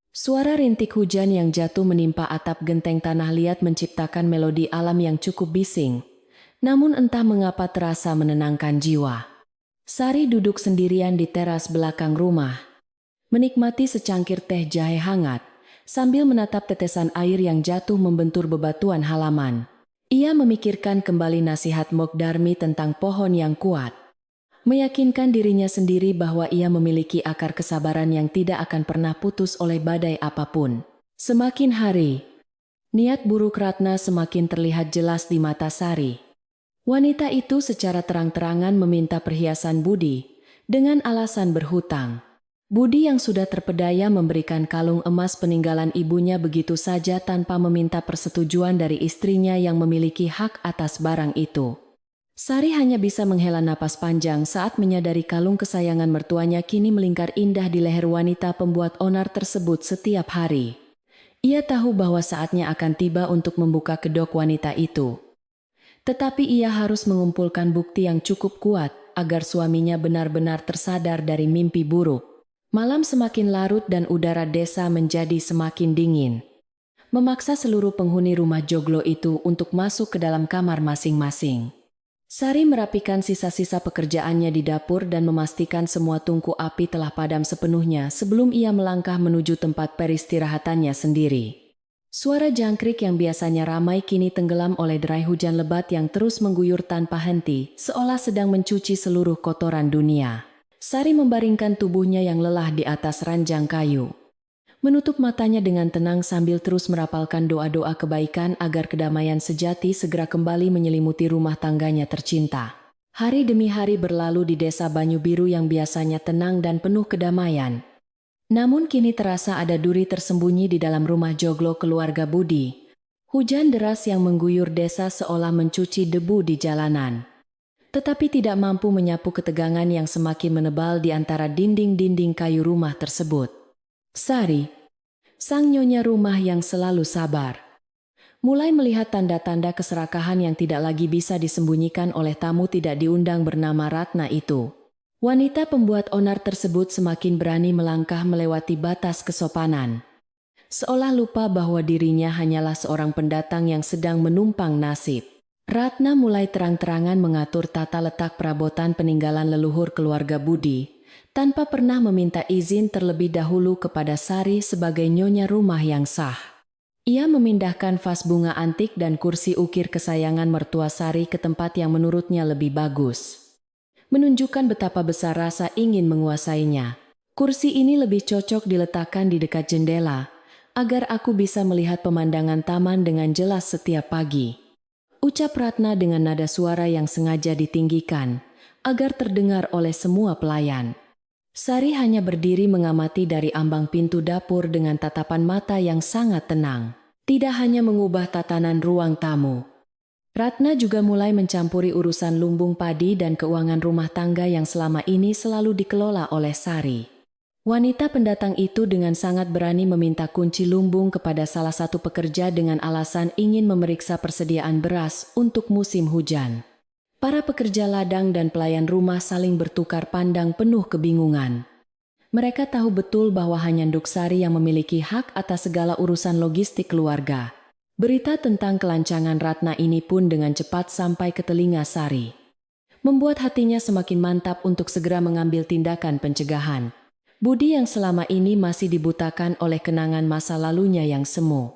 Suara rintik hujan yang jatuh menimpa atap genteng tanah liat menciptakan melodi alam yang cukup bising, namun entah mengapa terasa menenangkan jiwa. Sari duduk sendirian di teras belakang rumah, menikmati secangkir teh jahe hangat, sambil menatap tetesan air yang jatuh membentur bebatuan halaman. Ia memikirkan kembali nasihat Mbok Darmi tentang pohon yang kuat, meyakinkan dirinya sendiri bahwa ia memiliki akar kesabaran yang tidak akan pernah putus oleh badai apapun. Semakin hari, niat buruk Ratna semakin terlihat jelas di mata Sari. Wanita itu secara terang-terangan meminta perhiasan Budi dengan alasan berhutang. Budi yang sudah terpedaya memberikan kalung emas peninggalan ibunya begitu saja tanpa meminta persetujuan dari istrinya yang memiliki hak atas barang itu. Sari hanya bisa menghela napas panjang saat menyadari kalung kesayangan mertuanya kini melingkar indah di leher wanita pembuat onar tersebut setiap hari. Ia tahu bahwa saatnya akan tiba untuk membuka kedok wanita itu. Tetapi ia harus mengumpulkan bukti yang cukup kuat agar suaminya benar-benar tersadar dari mimpi buruk. Malam semakin larut dan udara desa menjadi semakin dingin, memaksa seluruh penghuni rumah joglo itu untuk masuk ke dalam kamar masing-masing. Sari merapikan sisa-sisa pekerjaannya di dapur dan memastikan semua tungku api telah padam sepenuhnya sebelum ia melangkah menuju tempat peristirahatannya sendiri. Suara jangkrik yang biasanya ramai kini tenggelam oleh derai hujan lebat yang terus mengguyur tanpa henti, seolah sedang mencuci seluruh kotoran dunia. Sari membaringkan tubuhnya yang lelah di atas ranjang kayu, menutup matanya dengan tenang sambil terus merapalkan doa-doa kebaikan agar kedamaian sejati segera kembali menyelimuti rumah tangganya tercinta. Hari demi hari berlalu di desa Banyu Biru yang biasanya tenang dan penuh kedamaian. Namun kini terasa ada duri tersembunyi di dalam rumah joglo keluarga Budi. Hujan deras yang mengguyur desa seolah mencuci debu di jalanan, tetapi tidak mampu menyapu ketegangan yang semakin menebal di antara dinding-dinding kayu rumah tersebut. Sari, sang nyonya rumah yang selalu sabar, mulai melihat tanda-tanda keserakahan yang tidak lagi bisa disembunyikan oleh tamu tidak diundang bernama Ratna itu. Wanita pembuat onar tersebut semakin berani melangkah melewati batas kesopanan, seolah lupa bahwa dirinya hanyalah seorang pendatang yang sedang menumpang nasib. Ratna mulai terang-terangan mengatur tata letak perabotan peninggalan leluhur keluarga Budi, tanpa pernah meminta izin terlebih dahulu kepada Sari sebagai nyonya rumah yang sah. Ia memindahkan vas bunga antik dan kursi ukir kesayangan mertua Sari ke tempat yang menurutnya lebih bagus, menunjukkan betapa besar rasa ingin menguasainya. Kursi ini lebih cocok diletakkan di dekat jendela, agar aku bisa melihat pemandangan taman dengan jelas setiap pagi, ucap Ratna dengan nada suara yang sengaja ditinggikan, agar terdengar oleh semua pelayan. Sari hanya berdiri mengamati dari ambang pintu dapur dengan tatapan mata yang sangat tenang. Tidak hanya mengubah tatanan ruang tamu, Ratna juga mulai mencampuri urusan lumbung padi dan keuangan rumah tangga yang selama ini selalu dikelola oleh Sari. Wanita pendatang itu dengan sangat berani meminta kunci lumbung kepada salah satu pekerja dengan alasan ingin memeriksa persediaan beras untuk musim hujan. Para pekerja ladang dan pelayan rumah saling bertukar pandang penuh kebingungan. Mereka tahu betul bahwa hanya Nduk Sari yang memiliki hak atas segala urusan logistik keluarga. Berita tentang kelancangan Ratna ini pun dengan cepat sampai ke telinga Sari, membuat hatinya semakin mantap untuk segera mengambil tindakan pencegahan. Budi yang selama ini masih dibutakan oleh kenangan masa lalunya yang semu,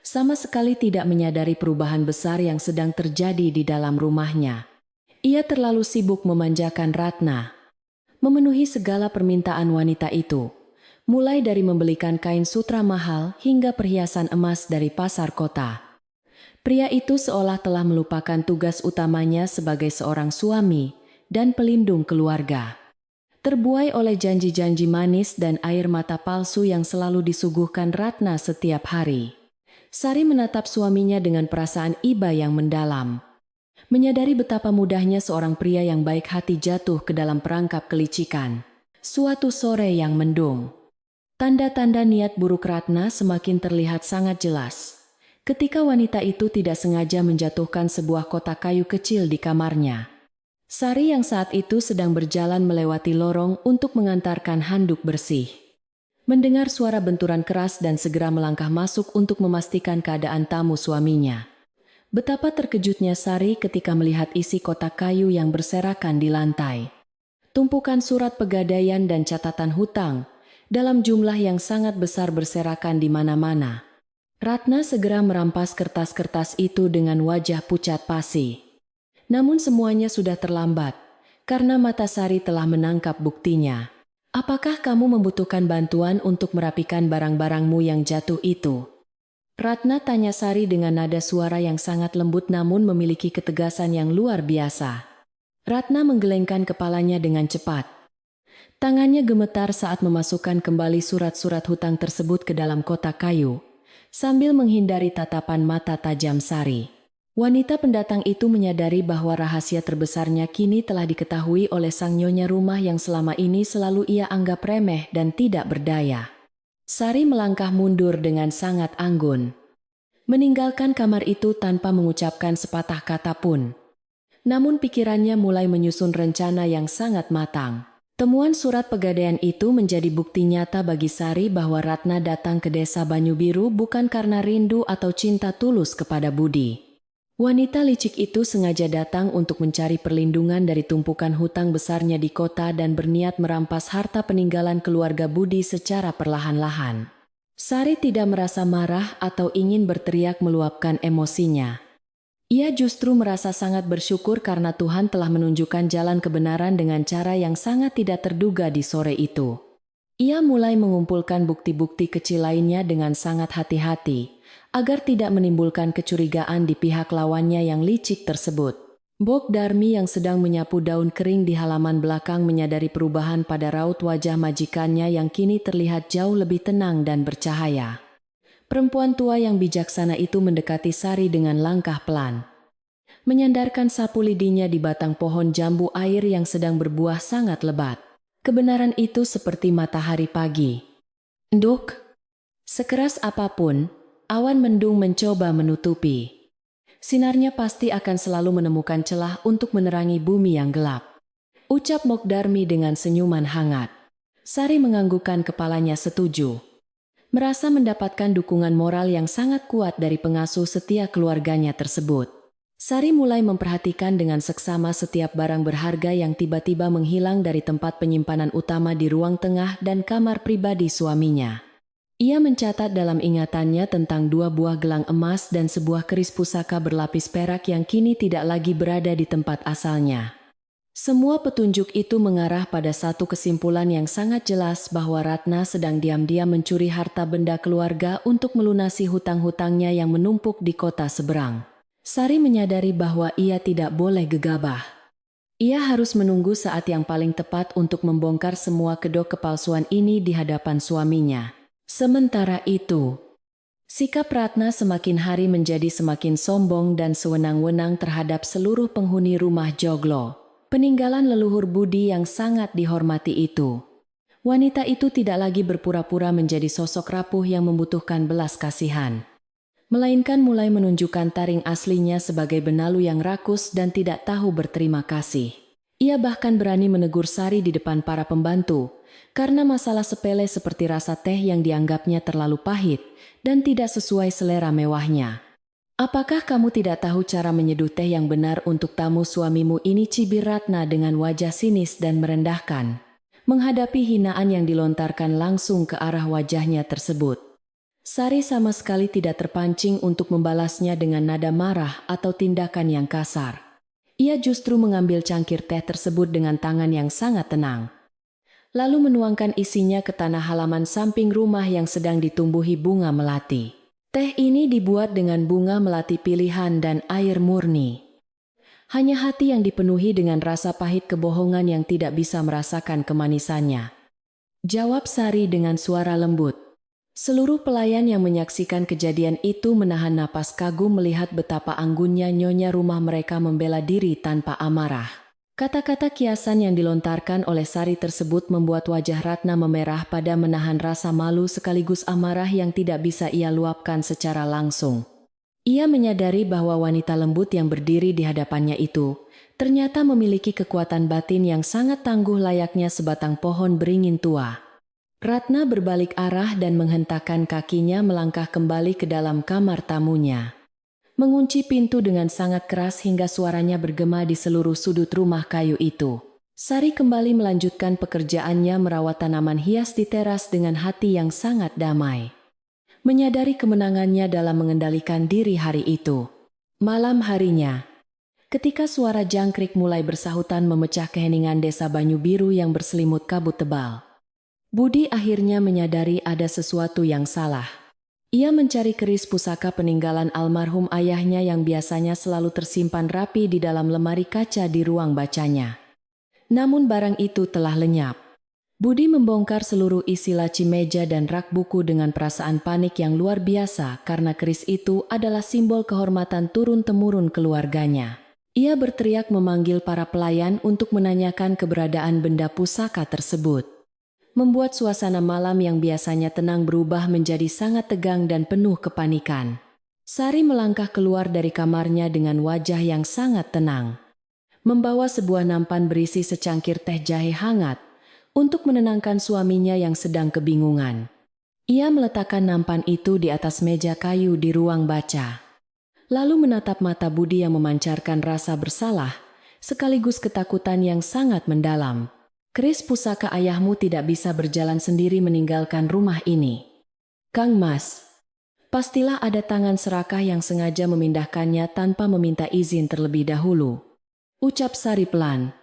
sama sekali tidak menyadari perubahan besar yang sedang terjadi di dalam rumahnya. Ia terlalu sibuk memanjakan Ratna, memenuhi segala permintaan wanita itu, mulai dari membelikan kain sutra mahal hingga perhiasan emas dari pasar kota. Pria itu seolah telah melupakan tugas utamanya sebagai seorang suami dan pelindung keluarga. Terbuai oleh janji-janji manis dan air mata palsu yang selalu disuguhkan Ratna setiap hari, Sari menatap suaminya dengan perasaan iba yang mendalam. Menyadari betapa mudahnya seorang pria yang baik hati jatuh ke dalam perangkap kelicikan. Suatu sore yang mendung, tanda-tanda niat buruk Ratna semakin terlihat sangat jelas, ketika wanita itu tidak sengaja menjatuhkan sebuah kotak kayu kecil di kamarnya. Sari yang saat itu sedang berjalan melewati lorong untuk mengantarkan handuk bersih, mendengar suara benturan keras dan segera melangkah masuk untuk memastikan keadaan tamu suaminya. Betapa terkejutnya Sari ketika melihat isi kotak kayu yang berserakan di lantai. Tumpukan surat pegadaian dan catatan hutang dalam jumlah yang sangat besar berserakan di mana-mana. Ratna segera merampas kertas-kertas itu dengan wajah pucat pasi. Namun semuanya sudah terlambat, karena mata Sari telah menangkap buktinya. Apakah kamu membutuhkan bantuan untuk merapikan barang-barangmu yang jatuh itu? Ratna tanya Sari dengan nada suara yang sangat lembut namun memiliki ketegasan yang luar biasa. Ratna menggelengkan kepalanya dengan cepat. Tangannya gemetar saat memasukkan kembali surat-surat hutang tersebut ke dalam kotak kayu, sambil menghindari tatapan mata tajam Sari. Wanita pendatang itu menyadari bahwa rahasia terbesarnya kini telah diketahui oleh sang nyonya rumah yang selama ini selalu ia anggap remeh dan tidak berdaya. Sari melangkah mundur dengan sangat anggun, meninggalkan kamar itu tanpa mengucapkan sepatah kata pun. Namun pikirannya mulai menyusun rencana yang sangat matang. Temuan surat pegadaian itu menjadi bukti nyata bagi Sari bahwa Ratna datang ke desa Banyu Biru bukan karena rindu atau cinta tulus kepada Budi. Wanita licik itu sengaja datang untuk mencari perlindungan dari tumpukan hutang besarnya di kota dan berniat merampas harta peninggalan keluarga Budi secara perlahan-lahan. Sari tidak merasa marah atau ingin berteriak meluapkan emosinya. Ia justru merasa sangat bersyukur karena Tuhan telah menunjukkan jalan kebenaran dengan cara yang sangat tidak terduga di sore itu. Ia mulai mengumpulkan bukti-bukti kecil lainnya dengan sangat hati-hati, agar tidak menimbulkan kecurigaan di pihak lawannya yang licik tersebut. Bok Darmi yang sedang menyapu daun kering di halaman belakang menyadari perubahan pada raut wajah majikannya yang kini terlihat jauh lebih tenang dan bercahaya. Perempuan tua yang bijaksana itu mendekati Sari dengan langkah pelan. menyandarkan sapu lidinya di batang pohon jambu air yang sedang berbuah sangat lebat. Kebenaran itu seperti matahari pagi. Nduk, sekeras apapun, awan mendung mencoba menutupi. Sinarnya pasti akan selalu menemukan celah untuk menerangi bumi yang gelap. Ucap Mokdarmi dengan senyuman hangat. Sari menganggukkan kepalanya setuju. Merasa mendapatkan dukungan moral yang sangat kuat dari pengasuh setia keluarganya tersebut. Sari mulai memperhatikan dengan seksama setiap barang berharga yang tiba-tiba menghilang dari tempat penyimpanan utama di ruang tengah dan kamar pribadi suaminya. Ia mencatat dalam ingatannya tentang 2 buah gelang emas dan sebuah keris pusaka berlapis perak yang kini tidak lagi berada di tempat asalnya. Semua petunjuk itu mengarah pada satu kesimpulan yang sangat jelas bahwa Ratna sedang diam-diam mencuri harta benda keluarga untuk melunasi hutang-hutangnya yang menumpuk di kota seberang. Sari menyadari bahwa ia tidak boleh gegabah. Ia harus menunggu saat yang paling tepat untuk membongkar semua kedok kepalsuan ini di hadapan suaminya. Sementara itu, sikap Ratna semakin hari menjadi semakin sombong dan sewenang-wenang terhadap seluruh penghuni rumah Joglo. Peninggalan leluhur budi yang sangat dihormati itu. Wanita itu tidak lagi berpura-pura menjadi sosok rapuh yang membutuhkan belas kasihan, melainkan mulai menunjukkan taring aslinya sebagai benalu yang rakus dan tidak tahu berterima kasih. Ia bahkan berani menegur Sari di depan para pembantu, karena masalah sepele seperti rasa teh yang dianggapnya terlalu pahit dan tidak sesuai selera mewahnya. "Apakah kamu tidak tahu cara menyeduh teh yang benar untuk tamu suamimu ini?" cibir Ratna dengan wajah sinis dan merendahkan, menghadapi hinaan yang dilontarkan langsung ke arah wajahnya tersebut. Sari sama sekali tidak terpancing untuk membalasnya dengan nada marah atau tindakan yang kasar. Ia justru mengambil cangkir teh tersebut dengan tangan yang sangat tenang, lalu menuangkan isinya ke tanah halaman samping rumah yang sedang ditumbuhi bunga melati. Teh ini dibuat dengan bunga melati pilihan dan air murni. Hanya hati yang dipenuhi dengan rasa pahit kebohongan yang tidak bisa merasakan kemanisannya, jawab Sari dengan suara lembut. Seluruh pelayan yang menyaksikan kejadian itu menahan napas kagum melihat betapa anggunnya nyonya rumah mereka membela diri tanpa amarah. Kata-kata kiasan yang dilontarkan oleh Sari tersebut membuat wajah Ratna memerah pada menahan rasa malu sekaligus amarah yang tidak bisa ia luapkan secara langsung. Ia menyadari bahwa wanita lembut yang berdiri di hadapannya itu ternyata memiliki kekuatan batin yang sangat tangguh layaknya sebatang pohon beringin tua. Ratna berbalik arah dan menghentakkan kakinya melangkah kembali ke dalam kamar tamunya, mengunci pintu dengan sangat keras hingga suaranya bergema di seluruh sudut rumah kayu itu. Sari kembali melanjutkan pekerjaannya merawat tanaman hias di teras dengan hati yang sangat damai, menyadari kemenangannya dalam mengendalikan diri hari itu. Malam harinya, ketika suara jangkrik mulai bersahutan memecah keheningan desa Banyu Biru yang berselimut kabut tebal, Budi akhirnya menyadari ada sesuatu yang salah. Ia mencari keris pusaka peninggalan almarhum ayahnya yang biasanya selalu tersimpan rapi di dalam lemari kaca di ruang bacanya. Namun barang itu telah lenyap. Budi membongkar seluruh isi laci meja dan rak buku dengan perasaan panik yang luar biasa karena keris itu adalah simbol kehormatan turun-temurun keluarganya. Ia berteriak memanggil para pelayan untuk menanyakan keberadaan benda pusaka tersebut, membuat suasana malam yang biasanya tenang berubah menjadi sangat tegang dan penuh kepanikan. Sari melangkah keluar dari kamarnya dengan wajah yang sangat tenang, membawa sebuah nampan berisi secangkir teh jahe hangat untuk menenangkan suaminya yang sedang kebingungan. Ia meletakkan nampan itu di atas meja kayu di ruang baca, lalu menatap mata Budi yang memancarkan rasa bersalah sekaligus ketakutan yang sangat mendalam. "Keris pusaka ayahmu tidak bisa berjalan sendiri meninggalkan rumah ini, Kang Mas. Pastilah ada tangan serakah yang sengaja memindahkannya tanpa meminta izin terlebih dahulu," ucap Sari pelan.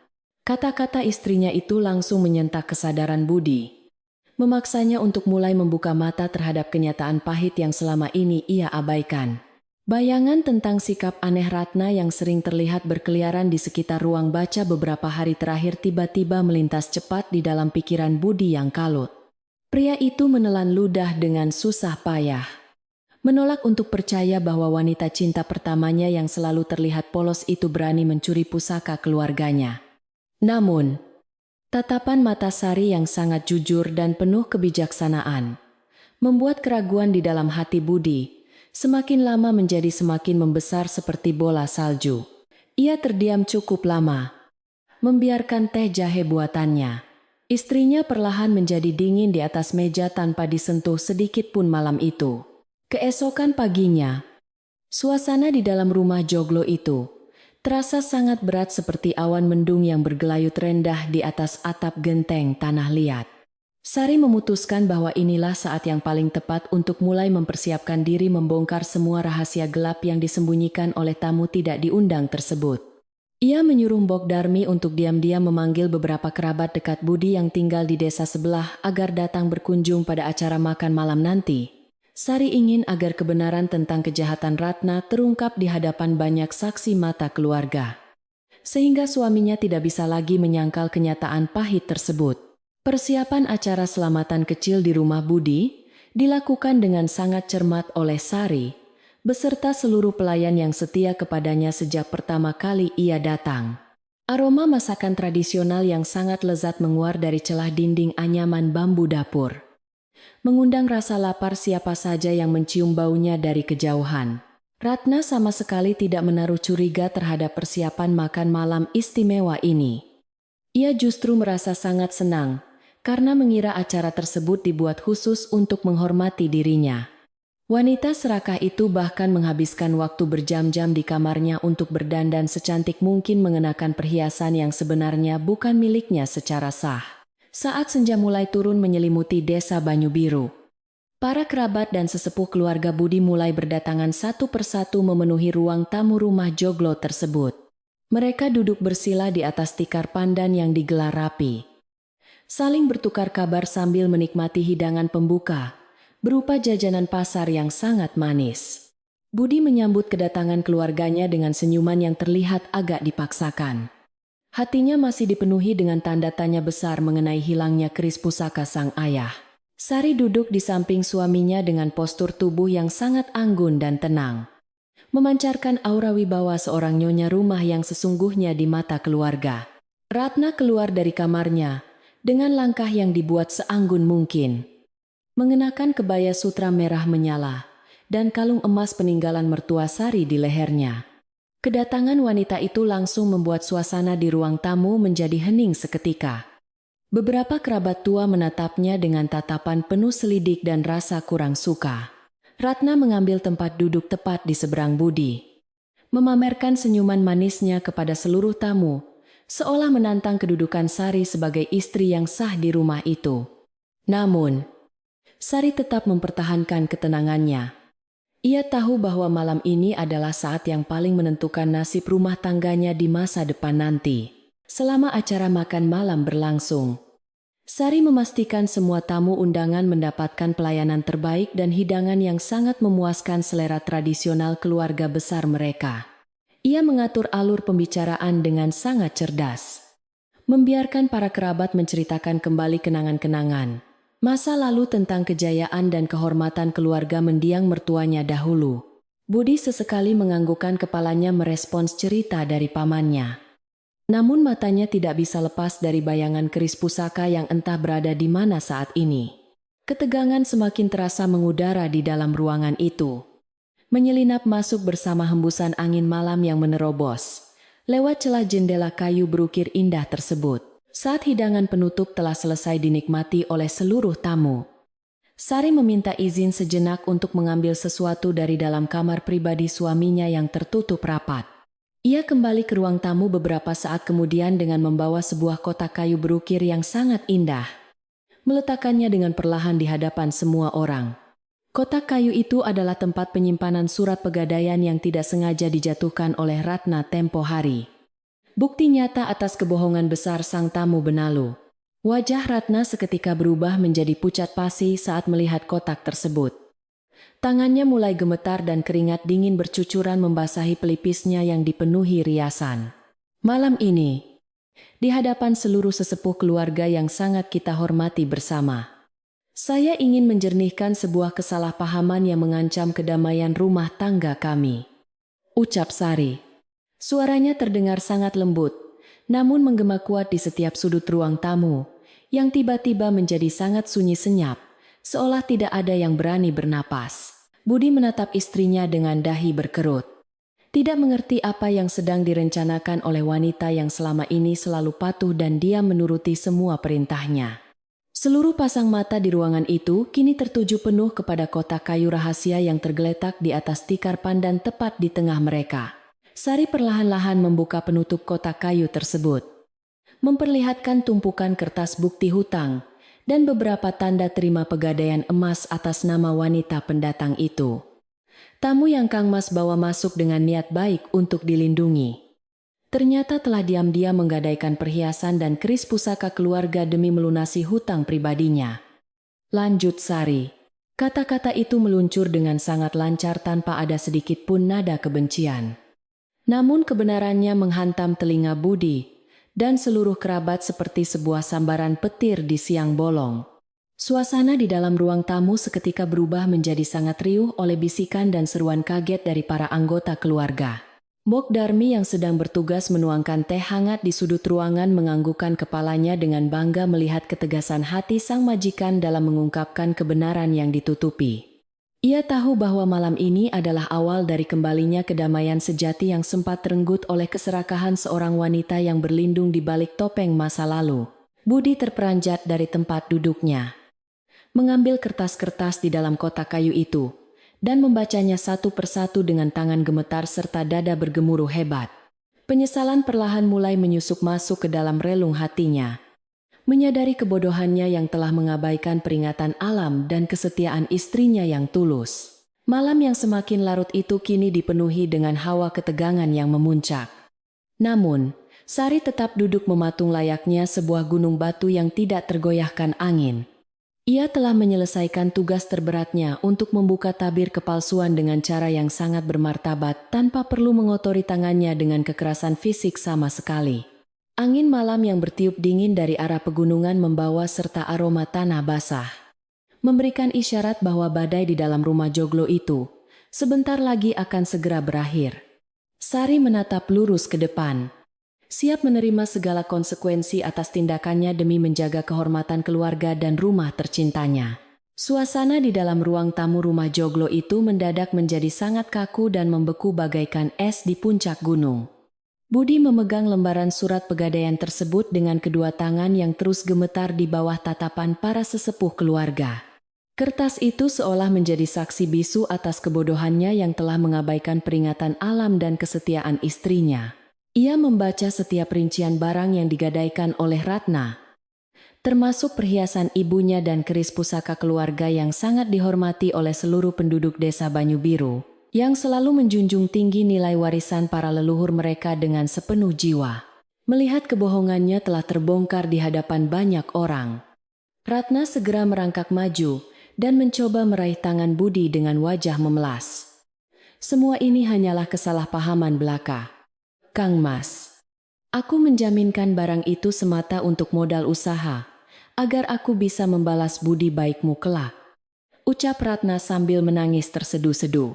Kata-kata istrinya itu langsung menyentak kesadaran Budi, memaksanya untuk mulai membuka mata terhadap kenyataan pahit yang selama ini ia abaikan. Bayangan tentang sikap aneh Ratna yang sering terlihat berkeliaran di sekitar ruang baca beberapa hari terakhir tiba-tiba melintas cepat di dalam pikiran Budi yang kalut. Pria itu menelan ludah dengan susah payah, Menolak untuk percaya bahwa wanita cinta pertamanya yang selalu terlihat polos itu berani mencuri pusaka keluarganya. Namun, tatapan mata Sari yang sangat jujur dan penuh kebijaksanaan membuat keraguan di dalam hati Budi semakin lama menjadi semakin membesar seperti bola salju. Ia terdiam cukup lama, membiarkan teh jahe buatannya. Istrinya perlahan menjadi dingin di atas meja tanpa disentuh sedikit pun malam itu. Keesokan paginya, suasana di dalam rumah joglo itu terasa sangat berat seperti awan mendung yang bergelayut rendah di atas atap genteng tanah liat. Sari memutuskan bahwa inilah saat yang paling tepat untuk mulai mempersiapkan diri membongkar semua rahasia gelap yang disembunyikan oleh tamu tidak diundang tersebut. Ia menyuruh Mbok Darmi untuk diam-diam memanggil beberapa kerabat dekat Budi yang tinggal di desa sebelah agar datang berkunjung pada acara makan malam nanti. Sari ingin agar kebenaran tentang kejahatan Ratna terungkap di hadapan banyak saksi mata keluarga, sehingga suaminya tidak bisa lagi menyangkal kenyataan pahit tersebut. Persiapan acara selamatan kecil di rumah Budi dilakukan dengan sangat cermat oleh Sari, beserta seluruh pelayan yang setia kepadanya sejak pertama kali ia datang. Aroma masakan tradisional yang sangat lezat menguar dari celah dinding anyaman bambu dapur, mengundang rasa lapar siapa saja yang mencium baunya dari kejauhan. Ratna sama sekali tidak menaruh curiga terhadap persiapan makan malam istimewa ini. Ia justru merasa sangat senang, karena mengira acara tersebut dibuat khusus untuk menghormati dirinya. Wanita serakah itu bahkan menghabiskan waktu berjam-jam di kamarnya untuk berdandan secantik mungkin mengenakan perhiasan yang sebenarnya bukan miliknya secara sah. Saat senja mulai turun menyelimuti desa Banyu Biru, para kerabat dan sesepuh keluarga Budi mulai berdatangan satu persatu memenuhi ruang tamu rumah joglo tersebut. Mereka duduk bersila di atas tikar pandan yang digelar rapi, saling bertukar kabar sambil menikmati hidangan pembuka berupa jajanan pasar yang sangat manis. Budi menyambut kedatangan keluarganya dengan senyuman yang terlihat agak dipaksakan. Hatinya masih dipenuhi dengan tanda tanya besar mengenai hilangnya keris pusaka sang ayah. Sari duduk di samping suaminya dengan postur tubuh yang sangat anggun dan tenang, memancarkan aura wibawa seorang nyonya rumah yang sesungguhnya di mata keluarga. Ratna keluar dari kamarnya dengan langkah yang dibuat seanggun mungkin, mengenakan kebaya sutra merah menyala dan kalung emas peninggalan mertua Sari di lehernya. Kedatangan wanita itu langsung membuat suasana di ruang tamu menjadi hening seketika. Beberapa kerabat tua menatapnya dengan tatapan penuh selidik dan rasa kurang suka. Ratna mengambil tempat duduk tepat di seberang Budi, memamerkan senyuman manisnya kepada seluruh tamu, seolah menantang kedudukan Sari sebagai istri yang sah di rumah itu. Namun, Sari tetap mempertahankan ketenangannya. Ia tahu bahwa malam ini adalah saat yang paling menentukan nasib rumah tangganya di masa depan nanti. Selama acara makan malam berlangsung, Sari memastikan semua tamu undangan mendapatkan pelayanan terbaik dan hidangan yang sangat memuaskan selera tradisional keluarga besar mereka. Ia mengatur alur pembicaraan dengan sangat cerdas, membiarkan para kerabat menceritakan kembali kenangan-kenangan masa lalu tentang kejayaan dan kehormatan keluarga mendiang mertuanya dahulu. Budi sesekali menganggukkan kepalanya merespons cerita dari pamannya. Namun matanya tidak bisa lepas dari bayangan keris pusaka yang entah berada di mana saat ini. Ketegangan semakin terasa mengudara di dalam ruangan itu, menyelinap masuk bersama hembusan angin malam yang menerobos lewat celah jendela kayu berukir indah tersebut. Saat hidangan penutup telah selesai dinikmati oleh seluruh tamu, Sari meminta izin sejenak untuk mengambil sesuatu dari dalam kamar pribadi suaminya yang tertutup rapat. Ia kembali ke ruang tamu beberapa saat kemudian dengan membawa sebuah kotak kayu berukir yang sangat indah, meletakkannya dengan perlahan di hadapan semua orang. Kotak kayu itu adalah tempat penyimpanan surat pegadaian yang tidak sengaja dijatuhkan oleh Ratna tempo hari. Bukti nyata atas kebohongan besar sang tamu benalu. Wajah Ratna seketika berubah menjadi pucat pasi saat melihat kotak tersebut. Tangannya mulai gemetar dan keringat dingin bercucuran membasahi pelipisnya yang dipenuhi riasan. Malam ini, di hadapan seluruh sesepuh keluarga yang sangat kita hormati bersama, Saya ingin menjernihkan sebuah kesalahpahaman yang mengancam kedamaian rumah tangga kami, ucap Sari. Suaranya terdengar sangat lembut, namun menggema kuat di setiap sudut ruang tamu, yang tiba-tiba menjadi sangat sunyi senyap, seolah tidak ada yang berani bernapas. Budi menatap istrinya dengan dahi berkerut. Tidak mengerti apa yang sedang direncanakan oleh wanita yang selama ini selalu patuh dan diam menuruti semua perintahnya. Seluruh pasang mata di ruangan itu kini tertuju penuh kepada kotak kayu rahasia yang tergeletak di atas tikar pandan tepat di tengah mereka. Sari perlahan-lahan membuka penutup kotak kayu tersebut, memperlihatkan tumpukan kertas bukti hutang dan beberapa tanda terima pegadaian emas atas nama wanita pendatang itu. Tamu yang Kang Mas bawa masuk dengan niat baik untuk dilindungi, ternyata telah diam-diam menggadaikan perhiasan dan keris pusaka keluarga demi melunasi hutang pribadinya. Lanjut Sari. Kata-kata itu meluncur dengan sangat lancar tanpa ada sedikit pun nada kebencian. Namun kebenarannya menghantam telinga Budi dan seluruh kerabat seperti sebuah sambaran petir di siang bolong. Suasana di dalam ruang tamu seketika berubah menjadi sangat riuh oleh bisikan dan seruan kaget dari para anggota keluarga. Mbok Darmi yang sedang bertugas menuangkan teh hangat di sudut ruangan menganggukkan kepalanya dengan bangga melihat ketegasan hati sang majikan dalam mengungkapkan kebenaran yang ditutupi. Ia tahu bahwa malam ini adalah awal dari kembalinya kedamaian sejati yang sempat terenggut oleh keserakahan seorang wanita yang berlindung di balik topeng masa lalu. Budi terperanjat dari tempat duduknya, mengambil kertas-kertas di dalam kotak kayu itu, dan membacanya satu persatu dengan tangan gemetar serta dada bergemuruh hebat. Penyesalan perlahan mulai menyusup masuk ke dalam relung hatinya. Menyadari kebodohannya yang telah mengabaikan peringatan alam dan kesetiaan istrinya yang tulus. Malam yang semakin larut itu kini dipenuhi dengan hawa ketegangan yang memuncak. Namun, Sari tetap duduk mematung layaknya sebuah gunung batu yang tidak tergoyahkan angin. Ia telah menyelesaikan tugas terberatnya untuk membuka tabir kepalsuan dengan cara yang sangat bermartabat tanpa perlu mengotori tangannya dengan kekerasan fisik sama sekali. Angin malam yang bertiup dingin dari arah pegunungan membawa serta aroma tanah basah, memberikan isyarat bahwa badai di dalam rumah joglo itu sebentar lagi akan segera berakhir. Sari menatap lurus ke depan, siap menerima segala konsekuensi atas tindakannya demi menjaga kehormatan keluarga dan rumah tercintanya. Suasana di dalam ruang tamu rumah joglo itu mendadak menjadi sangat kaku dan membeku bagaikan es di puncak gunung. Budi memegang lembaran surat pegadaian tersebut dengan kedua tangan yang terus gemetar di bawah tatapan para sesepuh keluarga. Kertas itu seolah menjadi saksi bisu atas kebodohannya yang telah mengabaikan peringatan alam dan kesetiaan istrinya. Ia membaca setiap rincian barang yang digadaikan oleh Ratna, termasuk perhiasan ibunya dan keris pusaka keluarga yang sangat dihormati oleh seluruh penduduk desa Banyu Biru, yang selalu menjunjung tinggi nilai warisan para leluhur mereka dengan sepenuh jiwa. Melihat kebohongannya telah terbongkar di hadapan banyak orang, Ratna segera merangkak maju dan mencoba meraih tangan Budi dengan wajah memelas. Semua ini hanyalah kesalahpahaman belaka, Kang Mas. Aku menjaminkan barang itu semata untuk modal usaha, agar aku bisa membalas budi baikmu kelak, ucap Ratna sambil menangis terseduh-seduh.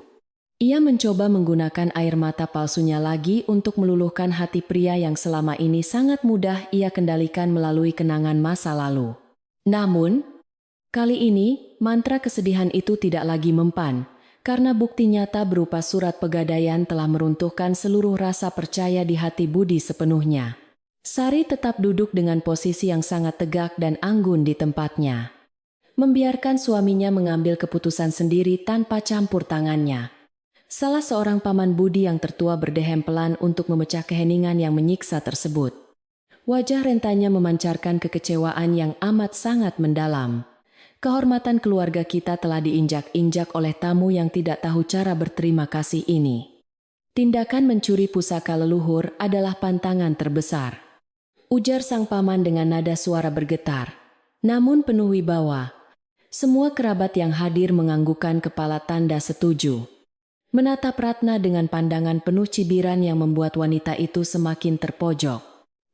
Ia mencoba menggunakan air mata palsunya lagi untuk meluluhkan hati pria yang selama ini sangat mudah ia kendalikan melalui kenangan masa lalu. Namun, kali ini mantra kesedihan itu tidak lagi mempan, karena bukti nyata berupa surat pegadaian telah meruntuhkan seluruh rasa percaya di hati Budi sepenuhnya. Sari tetap duduk dengan posisi yang sangat tegak dan anggun di tempatnya, membiarkan suaminya mengambil keputusan sendiri tanpa campur tangannya. Salah seorang paman Budi yang tertua berdehem pelan untuk memecah keheningan yang menyiksa tersebut. Wajah rentanya memancarkan kekecewaan yang amat sangat mendalam. Kehormatan keluarga kita telah diinjak-injak oleh tamu yang tidak tahu cara berterima kasih ini. Tindakan mencuri pusaka leluhur adalah pantangan terbesar, ujar sang paman dengan nada suara bergetar, namun penuh wibawa. Semua kerabat yang hadir menganggukkan kepala tanda setuju, menatap Ratna dengan pandangan penuh cibiran yang membuat wanita itu semakin terpojok.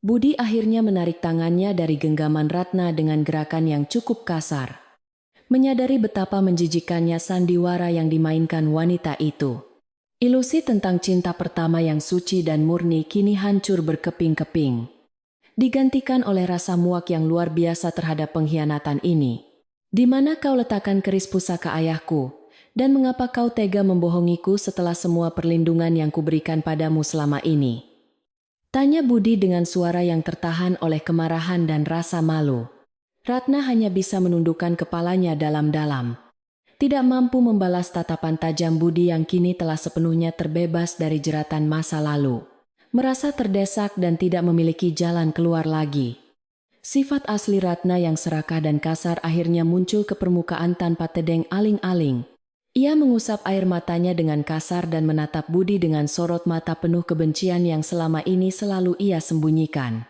Budi akhirnya menarik tangannya dari genggaman Ratna dengan gerakan yang cukup kasar, menyadari betapa menjijikannya sandiwara yang dimainkan wanita itu. Ilusi tentang cinta pertama yang suci dan murni kini hancur berkeping-keping, digantikan oleh rasa muak yang luar biasa terhadap pengkhianatan ini. Di mana kau letakkan keris pusaka ayahku, dan mengapa kau tega membohongiku setelah semua perlindungan yang kuberikan padamu selama ini? Tanya Budi dengan suara yang tertahan oleh kemarahan dan rasa malu. Ratna hanya bisa menundukkan kepalanya dalam-dalam. Tidak mampu membalas tatapan tajam Budi yang kini telah sepenuhnya terbebas dari jeratan masa lalu. Merasa terdesak dan tidak memiliki jalan keluar lagi. Sifat asli Ratna yang serakah dan kasar akhirnya muncul ke permukaan tanpa tedeng aling-aling. Ia mengusap air matanya dengan kasar dan menatap Budi dengan sorot mata penuh kebencian yang selama ini selalu ia sembunyikan.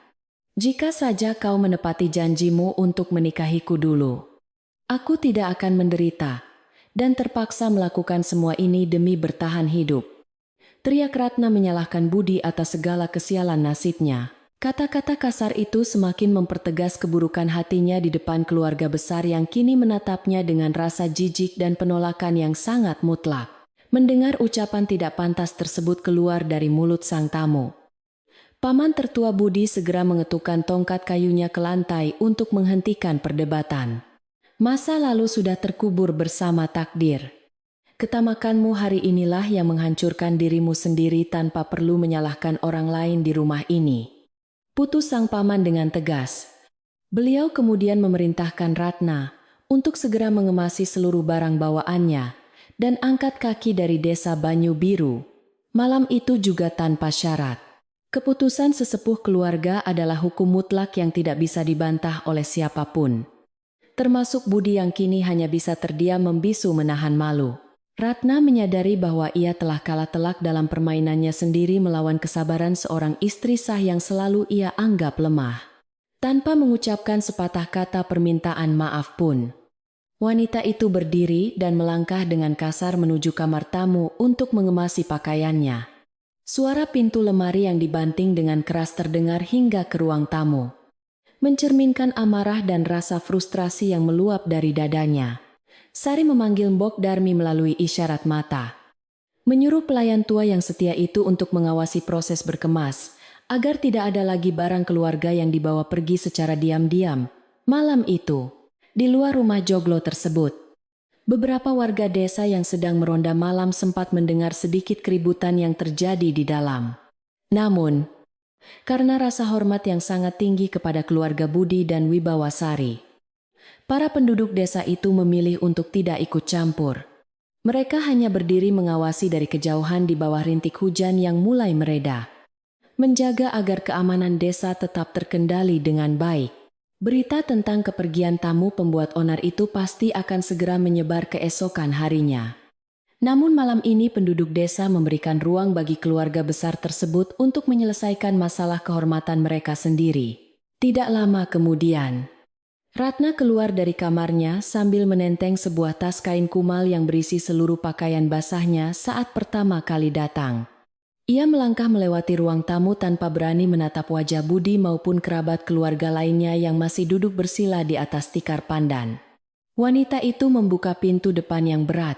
Jika saja kau menepati janjimu untuk menikahiku dulu, aku tidak akan menderita dan terpaksa melakukan semua ini demi bertahan hidup. Teriak Ratna menyalahkan Budi atas segala kesialan nasibnya. Kata-kata kasar itu semakin mempertegas keburukan hatinya di depan keluarga besar yang kini menatapnya dengan rasa jijik dan penolakan yang sangat mutlak. Mendengar ucapan tidak pantas tersebut keluar dari mulut sang tamu, paman tertua Budi segera mengetukkan tongkat kayunya ke lantai untuk menghentikan perdebatan. Masa lalu sudah terkubur bersama takdir. Ketamakanmu hari inilah yang menghancurkan dirimu sendiri tanpa perlu menyalahkan orang lain di rumah ini. Putus sang paman dengan tegas. Beliau kemudian memerintahkan Ratna untuk segera mengemasi seluruh barang bawaannya dan angkat kaki dari desa Banyu Biru. Malam itu juga tanpa syarat. Keputusan sesepuh keluarga adalah hukum mutlak yang tidak bisa dibantah oleh siapapun. Termasuk Budi yang kini hanya bisa terdiam membisu menahan malu. Ratna menyadari bahwa ia telah kalah telak dalam permainannya sendiri melawan kesabaran seorang istri sah yang selalu ia anggap lemah. Tanpa mengucapkan sepatah kata permintaan maaf pun, wanita itu berdiri dan melangkah dengan kasar menuju kamar tamu untuk mengemasi pakaiannya. Suara pintu lemari yang dibanting dengan keras terdengar hingga ke ruang tamu, mencerminkan amarah dan rasa frustrasi yang meluap dari dadanya. Sari memanggil Mbok Darmi melalui isyarat mata, menyuruh pelayan tua yang setia itu untuk mengawasi proses berkemas, agar tidak ada lagi barang keluarga yang dibawa pergi secara diam-diam. Malam itu, di luar rumah joglo tersebut, beberapa warga desa yang sedang meronda malam sempat mendengar sedikit keributan yang terjadi di dalam. Namun, karena rasa hormat yang sangat tinggi kepada keluarga Budi dan Wibawasari, para penduduk desa itu memilih untuk tidak ikut campur. Mereka hanya berdiri mengawasi dari kejauhan di bawah rintik hujan yang mulai mereda, menjaga agar keamanan desa tetap terkendali dengan baik. Berita tentang kepergian tamu pembuat onar itu pasti akan segera menyebar keesokan harinya. Namun malam ini penduduk desa memberikan ruang bagi keluarga besar tersebut untuk menyelesaikan masalah kehormatan mereka sendiri. Tidak lama kemudian, Ratna keluar dari kamarnya sambil menenteng sebuah tas kain kumal yang berisi seluruh pakaian basahnya saat pertama kali datang. Ia melangkah melewati ruang tamu tanpa berani menatap wajah Budi maupun kerabat keluarga lainnya yang masih duduk bersila di atas tikar pandan. Wanita itu membuka pintu depan yang berat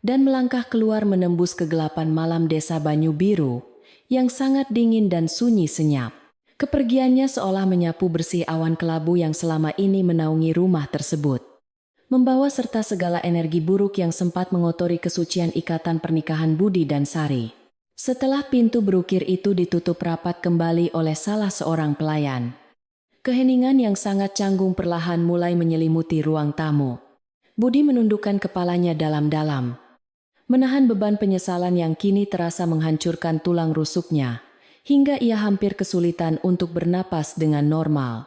dan melangkah keluar menembus kegelapan malam desa Banyu Biru yang sangat dingin dan sunyi senyap. Kepergiannya seolah menyapu bersih awan kelabu yang selama ini menaungi rumah tersebut, membawa serta segala energi buruk yang sempat mengotori kesucian ikatan pernikahan Budi dan Sari. Setelah pintu berukir itu ditutup rapat kembali oleh salah seorang pelayan, keheningan yang sangat canggung perlahan mulai menyelimuti ruang tamu. Budi menundukkan kepalanya dalam-dalam, menahan beban penyesalan yang kini terasa menghancurkan tulang rusuknya, hingga ia hampir kesulitan untuk bernapas dengan normal.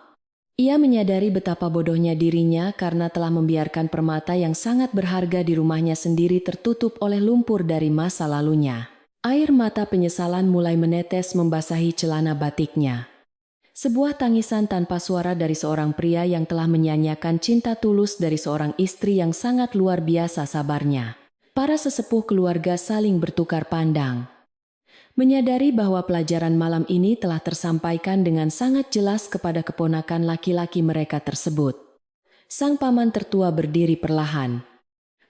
Ia menyadari betapa bodohnya dirinya karena telah membiarkan permata yang sangat berharga di rumahnya sendiri tertutup oleh lumpur dari masa lalunya. Air mata penyesalan mulai menetes membasahi celana batiknya. Sebuah tangisan tanpa suara dari seorang pria yang telah menyanyiakan cinta tulus dari seorang istri yang sangat luar biasa sabarnya. Para sesepuh keluarga saling bertukar pandang, menyadari bahwa pelajaran malam ini telah tersampaikan dengan sangat jelas kepada keponakan laki-laki mereka tersebut. Sang paman tertua berdiri perlahan,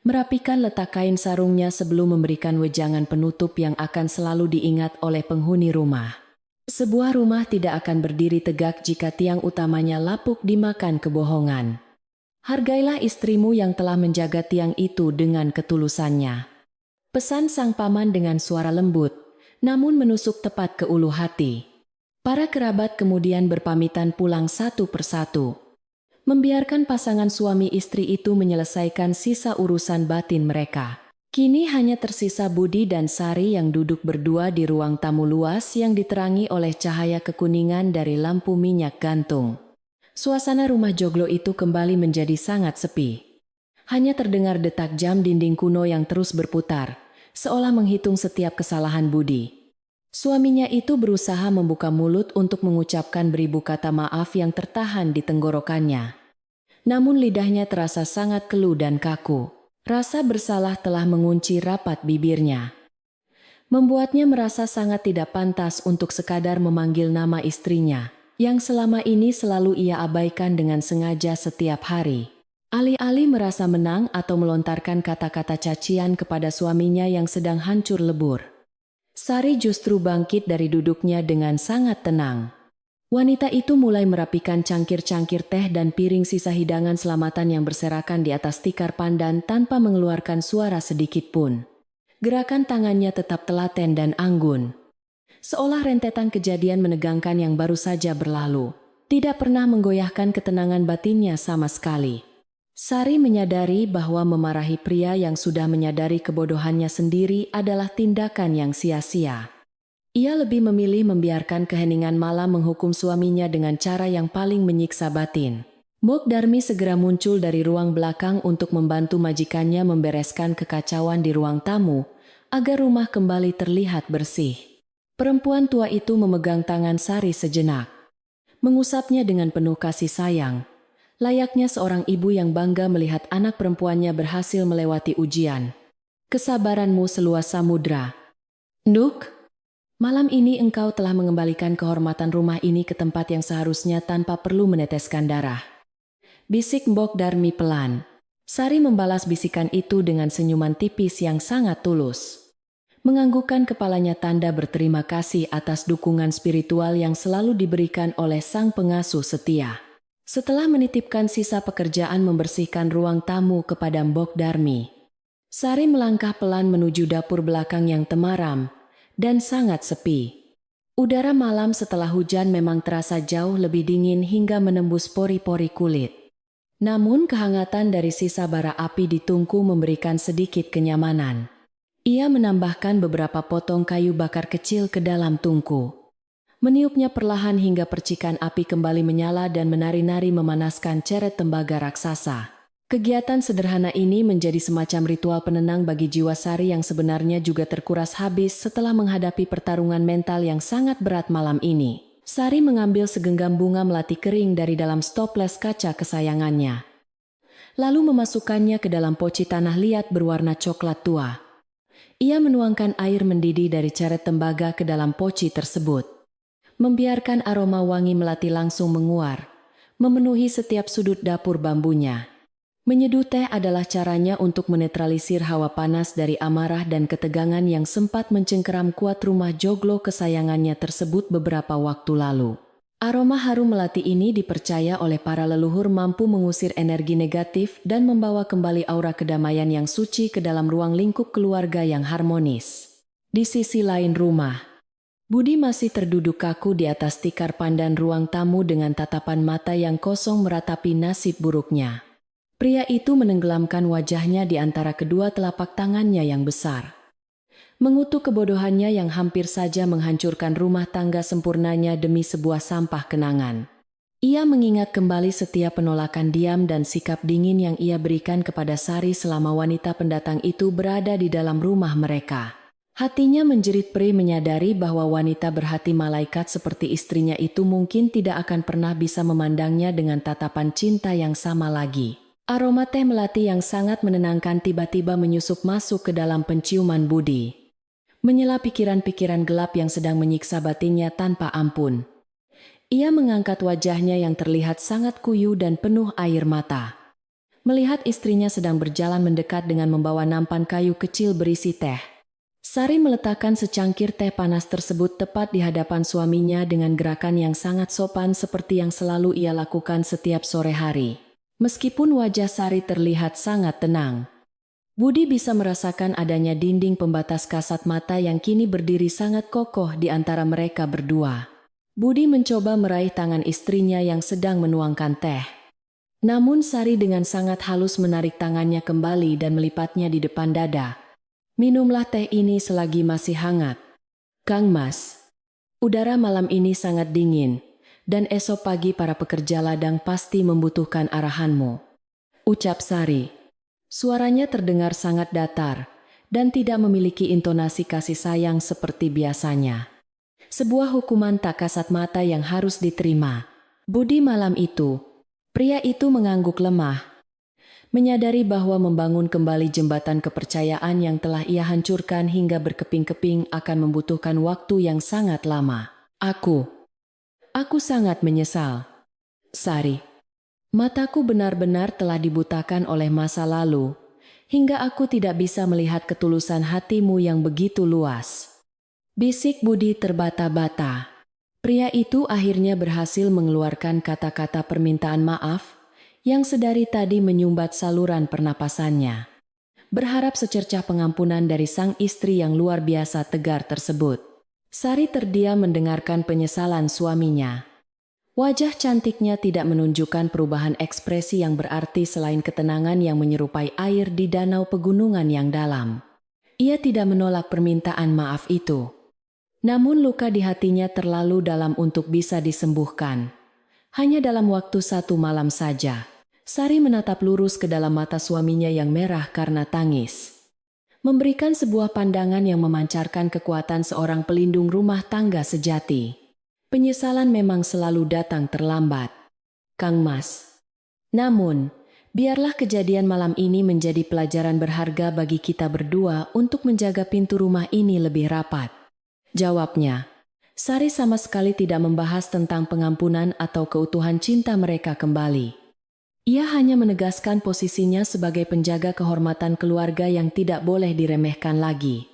merapikan letak kain sarungnya sebelum memberikan wejangan penutup yang akan selalu diingat oleh penghuni rumah. Sebuah rumah tidak akan berdiri tegak jika tiang utamanya lapuk dimakan kebohongan. Hargailah istrimu yang telah menjaga tiang itu dengan ketulusannya. Pesan sang paman dengan suara lembut, namun menusuk tepat ke ulu hati. Para kerabat kemudian berpamitan pulang satu persatu, membiarkan pasangan suami istri itu menyelesaikan sisa urusan batin mereka. Kini hanya tersisa Budi dan Sari yang duduk berdua di ruang tamu luas yang diterangi oleh cahaya kekuningan dari lampu minyak gantung. Suasana rumah joglo itu kembali menjadi sangat sepi. Hanya terdengar detak jam dinding kuno yang terus berputar, seolah menghitung setiap kesalahan Budi. Suaminya itu berusaha membuka mulut untuk mengucapkan beribu kata maaf yang tertahan di tenggorokannya. Namun lidahnya terasa sangat keluh dan kaku. Rasa bersalah telah mengunci rapat bibirnya, membuatnya merasa sangat tidak pantas untuk sekadar memanggil nama istrinya, yang selama ini selalu ia abaikan dengan sengaja setiap hari. Alih-alih merasa menang atau melontarkan kata-kata cacian kepada suaminya yang sedang hancur lebur, Sari justru bangkit dari duduknya dengan sangat tenang. Wanita itu mulai merapikan cangkir-cangkir teh dan piring sisa hidangan selamatan yang berserakan di atas tikar pandan tanpa mengeluarkan suara sedikit pun. Gerakan tangannya tetap telaten dan anggun, seolah rentetan kejadian menegangkan yang baru saja berlalu tidak pernah menggoyahkan ketenangan batinnya sama sekali. Sari menyadari bahwa memarahi pria yang sudah menyadari kebodohannya sendiri adalah tindakan yang sia-sia. Ia lebih memilih membiarkan keheningan malam menghukum suaminya dengan cara yang paling menyiksa batin. Mbok Darmi segera muncul dari ruang belakang untuk membantu majikannya membereskan kekacauan di ruang tamu, agar rumah kembali terlihat bersih. Perempuan tua itu memegang tangan Sari sejenak, mengusapnya dengan penuh kasih sayang, layaknya seorang ibu yang bangga melihat anak perempuannya berhasil melewati ujian. Kesabaranmu seluas samudra, Nduk. Malam ini engkau telah mengembalikan kehormatan rumah ini ke tempat yang seharusnya tanpa perlu meneteskan darah. Bisik Mbok Darmi pelan. Sari membalas bisikan itu dengan senyuman tipis yang sangat tulus, menganggukkan kepalanya tanda berterima kasih atas dukungan spiritual yang selalu diberikan oleh sang pengasuh setia. Setelah menitipkan sisa pekerjaan membersihkan ruang tamu kepada Mbok Darmi, Sari melangkah pelan menuju dapur belakang yang temaram dan sangat sepi. Udara malam setelah hujan memang terasa jauh lebih dingin hingga menembus pori-pori kulit. Namun kehangatan dari sisa bara api di tungku memberikan sedikit kenyamanan. Ia menambahkan beberapa potong kayu bakar kecil ke dalam tungku, meniupnya perlahan hingga percikan api kembali menyala dan menari-nari memanaskan ceret tembaga raksasa. Kegiatan sederhana ini menjadi semacam ritual penenang bagi jiwa Sari yang sebenarnya juga terkuras habis setelah menghadapi pertarungan mental yang sangat berat malam ini. Sari mengambil segenggam bunga melati kering dari dalam stoples kaca kesayangannya, lalu memasukkannya ke dalam poci tanah liat berwarna coklat tua. Ia menuangkan air mendidih dari ceret tembaga ke dalam poci tersebut, membiarkan aroma wangi melati langsung menguar, memenuhi setiap sudut dapur bambunya. Menyeduh teh adalah caranya untuk menetralisir hawa panas dari amarah dan ketegangan yang sempat mencengkeram kuat rumah joglo kesayangannya tersebut beberapa waktu lalu. Aroma harum melati ini dipercaya oleh para leluhur mampu mengusir energi negatif dan membawa kembali aura kedamaian yang suci ke dalam ruang lingkup keluarga yang harmonis. Di sisi lain rumah, Budi masih terduduk kaku di atas tikar pandan ruang tamu dengan tatapan mata yang kosong meratapi nasib buruknya. Pria itu menenggelamkan wajahnya di antara kedua telapak tangannya yang besar, mengutuk kebodohannya yang hampir saja menghancurkan rumah tangga sempurnanya demi sebuah sampah kenangan. Ia mengingat kembali setiap penolakan diam dan sikap dingin yang ia berikan kepada Sari selama wanita pendatang itu berada di dalam rumah mereka. Hatinya menjerit perih menyadari bahwa wanita berhati malaikat seperti istrinya itu mungkin tidak akan pernah bisa memandangnya dengan tatapan cinta yang sama lagi. Aroma teh melati yang sangat menenangkan tiba-tiba menyusup masuk ke dalam penciuman Budi, menyela pikiran-pikiran gelap yang sedang menyiksa batinnya tanpa ampun. Ia mengangkat wajahnya yang terlihat sangat kuyu dan penuh air mata, melihat istrinya sedang berjalan mendekat dengan membawa nampan kayu kecil berisi teh. Sari meletakkan secangkir teh panas tersebut tepat di hadapan suaminya dengan gerakan yang sangat sopan seperti yang selalu ia lakukan setiap sore hari. Meskipun wajah Sari terlihat sangat tenang, Budi bisa merasakan adanya dinding pembatas kasat mata yang kini berdiri sangat kokoh di antara mereka berdua. Budi mencoba meraih tangan istrinya yang sedang menuangkan teh. Namun Sari dengan sangat halus menarik tangannya kembali dan melipatnya di depan dada. Minumlah teh ini selagi masih hangat. Kang Mas, udara malam ini sangat dingin, dan esok pagi para pekerja ladang pasti membutuhkan arahanmu, ucap Sari. Suaranya terdengar sangat datar, dan tidak memiliki intonasi kasih sayang seperti biasanya. Sebuah hukuman tak kasat mata yang harus diterima. Budi malam itu, pria itu mengangguk lemah, menyadari bahwa membangun kembali jembatan kepercayaan yang telah ia hancurkan hingga berkeping-keping akan membutuhkan waktu yang sangat lama. Aku sangat menyesal, Sari. Mataku benar-benar telah dibutakan oleh masa lalu, hingga aku tidak bisa melihat ketulusan hatimu yang begitu luas. Bisik Budi terbata-bata. Pria itu akhirnya berhasil mengeluarkan kata-kata permintaan maaf yang sedari tadi menyumbat saluran pernapasannya. Berharap secercah pengampunan dari sang istri yang luar biasa tegar tersebut. Sari terdiam mendengarkan penyesalan suaminya. Wajah cantiknya tidak menunjukkan perubahan ekspresi yang berarti selain ketenangan yang menyerupai air di danau pegunungan yang dalam. Ia tidak menolak permintaan maaf itu. Namun luka di hatinya terlalu dalam untuk bisa disembuhkan. Hanya dalam waktu 1 malam saja, Sari menatap lurus ke dalam mata suaminya yang merah karena tangis. Memberikan sebuah pandangan yang memancarkan kekuatan seorang pelindung rumah tangga sejati. Penyesalan memang selalu datang terlambat, Kang Mas. Namun, biarlah kejadian malam ini menjadi pelajaran berharga bagi kita berdua untuk menjaga pintu rumah ini lebih rapat, jawabnya. Sari sama sekali tidak membahas tentang pengampunan atau keutuhan cinta mereka kembali. Ia hanya menegaskan posisinya sebagai penjaga kehormatan keluarga yang tidak boleh diremehkan lagi.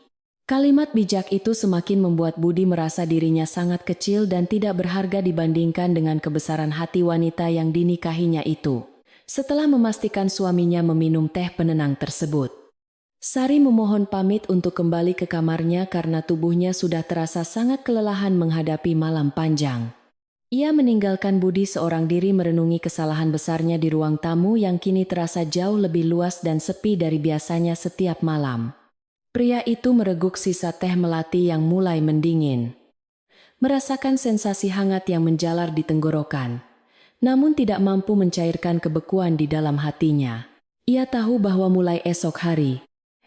Kalimat bijak itu semakin membuat Budi merasa dirinya sangat kecil dan tidak berharga dibandingkan dengan kebesaran hati wanita yang dinikahinya itu. Setelah memastikan suaminya meminum teh penenang tersebut, Sari memohon pamit untuk kembali ke kamarnya karena tubuhnya sudah terasa sangat kelelahan menghadapi malam panjang. Ia meninggalkan Budi seorang diri merenungi kesalahan besarnya di ruang tamu yang kini terasa jauh lebih luas dan sepi dari biasanya setiap malam. Pria itu mereguk sisa teh melati yang mulai mendingin. Merasakan sensasi hangat yang menjalar di tenggorokan, namun tidak mampu mencairkan kebekuan di dalam hatinya. Ia tahu bahwa mulai esok hari,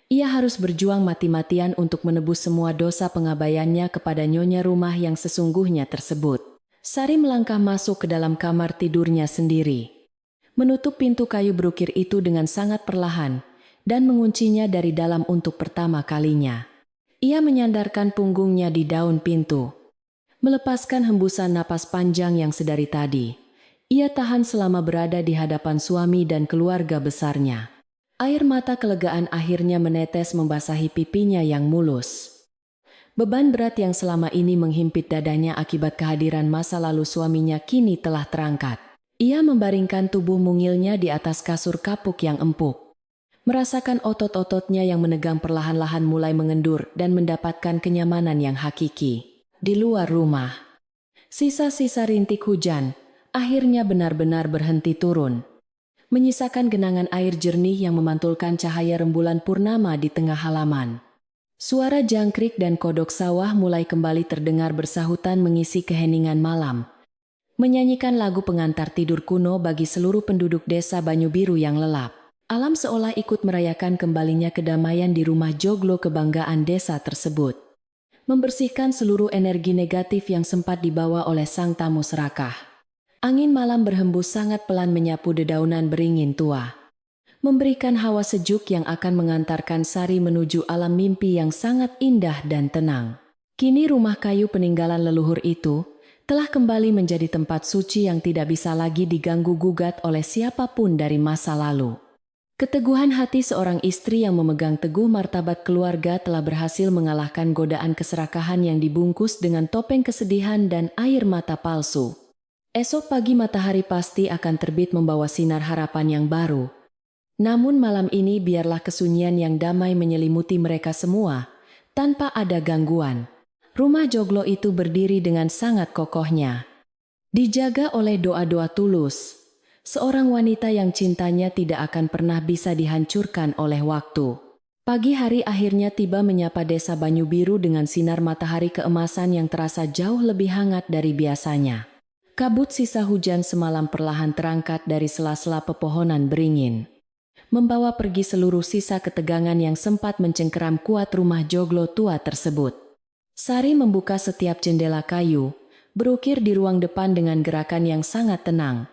ia harus berjuang mati-matian untuk menebus semua dosa pengabaiannya kepada nyonya rumah yang sesungguhnya tersebut. Sari melangkah masuk ke dalam kamar tidurnya sendiri, menutup pintu kayu berukir itu dengan sangat perlahan, dan menguncinya dari dalam untuk pertama kalinya. Ia menyandarkan punggungnya di daun pintu, melepaskan hembusan napas panjang yang sedari tadi. Ia tahan selama berada di hadapan suami dan keluarga besarnya. Air mata kelegaan akhirnya menetes membasahi pipinya yang mulus. Beban berat yang selama ini menghimpit dadanya akibat kehadiran masa lalu suaminya kini telah terangkat. Ia membaringkan tubuh mungilnya di atas kasur kapuk yang empuk. Merasakan otot-ototnya yang menegang perlahan-lahan mulai mengendur dan mendapatkan kenyamanan yang hakiki. Di luar rumah, sisa-sisa rintik hujan akhirnya benar-benar berhenti turun, menyisakan genangan air jernih yang memantulkan cahaya rembulan purnama di tengah halaman. Suara jangkrik dan kodok sawah mulai kembali terdengar bersahutan mengisi keheningan malam, menyanyikan lagu pengantar tidur kuno bagi seluruh penduduk desa Banyu Biru yang lelap. Alam seolah ikut merayakan kembalinya kedamaian di rumah joglo kebanggaan desa tersebut, membersihkan seluruh energi negatif yang sempat dibawa oleh sang tamu serakah. Angin malam berhembus sangat pelan menyapu dedaunan beringin tua, memberikan hawa sejuk yang akan mengantarkan Sari menuju alam mimpi yang sangat indah dan tenang. Kini rumah kayu peninggalan leluhur itu telah kembali menjadi tempat suci yang tidak bisa lagi diganggu-gugat oleh siapapun dari masa lalu. Keteguhan hati seorang istri yang memegang teguh martabat keluarga telah berhasil mengalahkan godaan keserakahan yang dibungkus dengan topeng kesedihan dan air mata palsu. Esok pagi matahari pasti akan terbit membawa sinar harapan yang baru. Namun malam ini biarlah kesunyian yang damai menyelimuti mereka semua, tanpa ada gangguan. Rumah joglo itu berdiri dengan sangat kokohnya. Dijaga oleh doa-doa tulus. Seorang wanita yang cintanya tidak akan pernah bisa dihancurkan oleh waktu. Pagi hari akhirnya tiba menyapa desa Banyu Biru dengan sinar matahari keemasan yang terasa jauh lebih hangat dari biasanya. Kabut sisa hujan semalam perlahan terangkat dari sela-sela pepohonan beringin, membawa pergi seluruh sisa ketegangan yang sempat mencengkeram kuat rumah joglo tua tersebut. Sari membuka setiap jendela kayu, berukir di ruang depan dengan gerakan yang sangat tenang,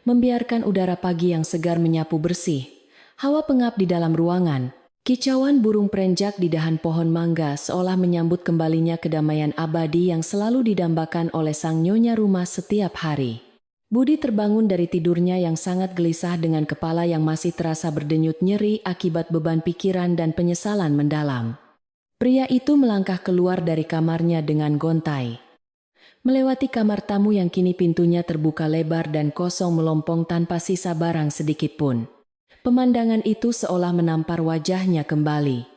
membiarkan udara pagi yang segar menyapu bersih hawa pengap di dalam ruangan. Kicauan burung perenjak di dahan pohon mangga seolah menyambut kembalinya kedamaian abadi yang selalu didambakan oleh sang nyonya rumah setiap hari. Budi terbangun dari tidurnya yang sangat gelisah dengan kepala yang masih terasa berdenyut nyeri akibat beban pikiran dan penyesalan mendalam. Pria itu melangkah keluar dari kamarnya dengan gontai. Melewati kamar tamu yang kini pintunya terbuka lebar dan kosong melompong tanpa sisa barang sedikit pun. Pemandangan itu seolah menampar wajahnya kembali,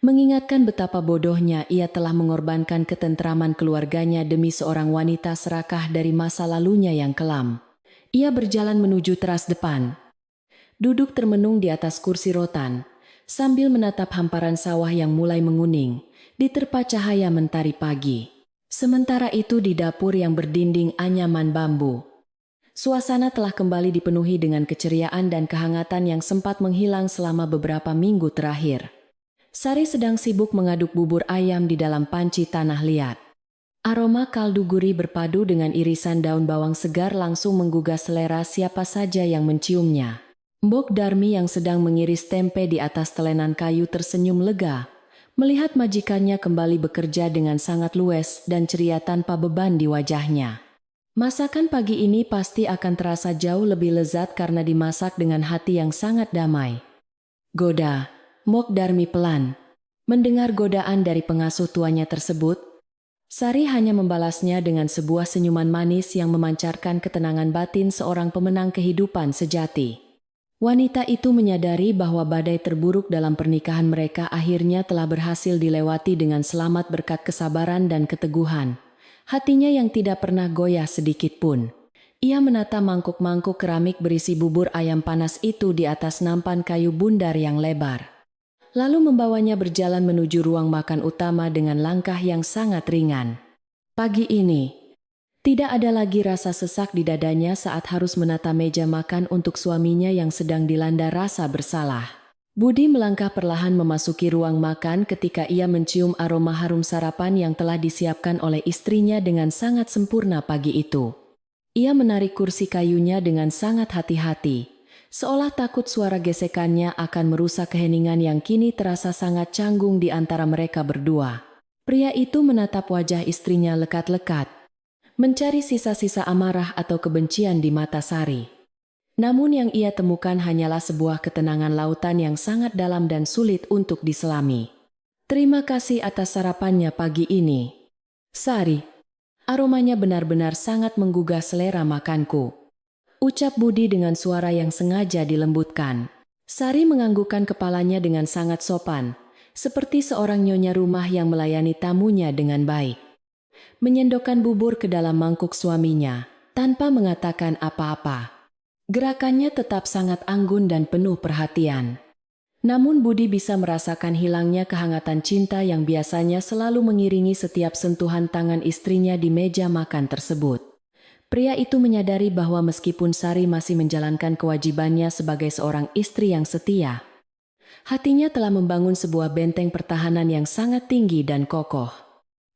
mengingatkan betapa bodohnya ia telah mengorbankan ketentraman keluarganya demi seorang wanita serakah dari masa lalunya yang kelam. Ia berjalan menuju teras depan, duduk termenung di atas kursi rotan, sambil menatap hamparan sawah yang mulai menguning, diterpa cahaya mentari pagi. Sementara itu di dapur yang berdinding anyaman bambu, suasana telah kembali dipenuhi dengan keceriaan dan kehangatan yang sempat menghilang selama beberapa minggu terakhir. Sari sedang sibuk mengaduk bubur ayam di dalam panci tanah liat. Aroma kaldu gurih berpadu dengan irisan daun bawang segar langsung menggugah selera siapa saja yang menciumnya. Mbok Darmi yang sedang mengiris tempe di atas telenan kayu tersenyum lega, melihat majikannya kembali bekerja dengan sangat luwes dan ceria tanpa beban di wajahnya. Masakan pagi ini pasti akan terasa jauh lebih lezat karena dimasak dengan hati yang sangat damai. Goda, Mbok Darmi pelan. Mendengar godaan dari pengasuh tuanya tersebut, Sari hanya membalasnya dengan sebuah senyuman manis yang memancarkan ketenangan batin seorang pemenang kehidupan sejati. Wanita itu menyadari bahwa badai terburuk dalam pernikahan mereka akhirnya telah berhasil dilewati dengan selamat berkat kesabaran dan keteguhan. Hatinya yang tidak pernah goyah sedikit pun. Ia menata mangkuk-mangkuk keramik berisi bubur ayam panas itu di atas nampan kayu bundar yang lebar. Lalu membawanya berjalan menuju ruang makan utama dengan langkah yang sangat ringan. Pagi ini, tidak ada lagi rasa sesak di dadanya saat harus menata meja makan untuk suaminya yang sedang dilanda rasa bersalah. Budi melangkah perlahan memasuki ruang makan ketika ia mencium aroma harum sarapan yang telah disiapkan oleh istrinya dengan sangat sempurna pagi itu. Ia menarik kursi kayunya dengan sangat hati-hati, seolah takut suara gesekannya akan merusak keheningan yang kini terasa sangat canggung di antara mereka berdua. Pria itu menatap wajah istrinya lekat-lekat, mencari sisa-sisa amarah atau kebencian di mata Sari. Namun yang ia temukan hanyalah sebuah ketenangan lautan yang sangat dalam dan sulit untuk diselami. Terima kasih atas sarapannya pagi ini, Sari. Aromanya benar-benar sangat menggugah selera makanku, ucap Budi dengan suara yang sengaja dilembutkan. Sari menganggukkan kepalanya dengan sangat sopan, seperti seorang nyonya rumah yang melayani tamunya dengan baik. Menyendokkan bubur ke dalam mangkuk suaminya, tanpa mengatakan apa-apa. Gerakannya tetap sangat anggun dan penuh perhatian. Namun Budi bisa merasakan hilangnya kehangatan cinta yang biasanya selalu mengiringi setiap sentuhan tangan istrinya di meja makan tersebut. Pria itu menyadari bahwa meskipun Sari masih menjalankan kewajibannya sebagai seorang istri yang setia, hatinya telah membangun sebuah benteng pertahanan yang sangat tinggi dan kokoh.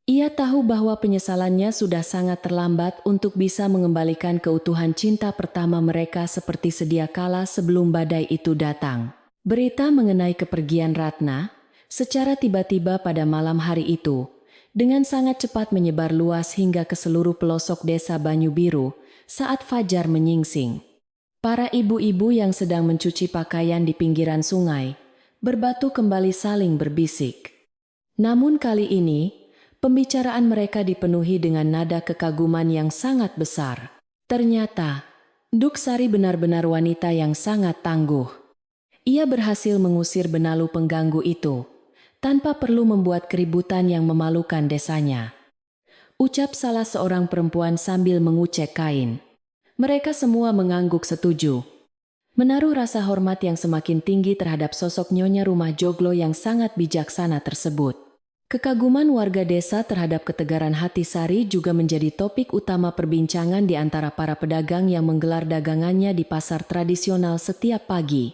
Ia tahu bahwa penyesalannya sudah sangat terlambat untuk bisa mengembalikan keutuhan cinta pertama mereka seperti sedia kala sebelum badai itu datang. Berita mengenai kepergian Ratna, secara tiba-tiba pada malam hari itu, dengan sangat cepat menyebar luas hingga ke seluruh pelosok desa Banyu Biru saat fajar menyingsing. Para ibu-ibu yang sedang mencuci pakaian di pinggiran sungai, berbatu kembali saling berbisik. Namun kali ini, pembicaraan mereka dipenuhi dengan nada kekaguman yang sangat besar. Ternyata, Duksari benar-benar wanita yang sangat tangguh. Ia berhasil mengusir benalu pengganggu itu, tanpa perlu membuat keributan yang memalukan desanya. Ucap salah seorang perempuan sambil mengucek kain. Mereka semua mengangguk setuju, menaruh rasa hormat yang semakin tinggi terhadap sosok nyonya rumah joglo yang sangat bijaksana tersebut. Kekaguman warga desa terhadap ketegaran hati Sari juga menjadi topik utama perbincangan di antara para pedagang yang menggelar dagangannya di pasar tradisional setiap pagi.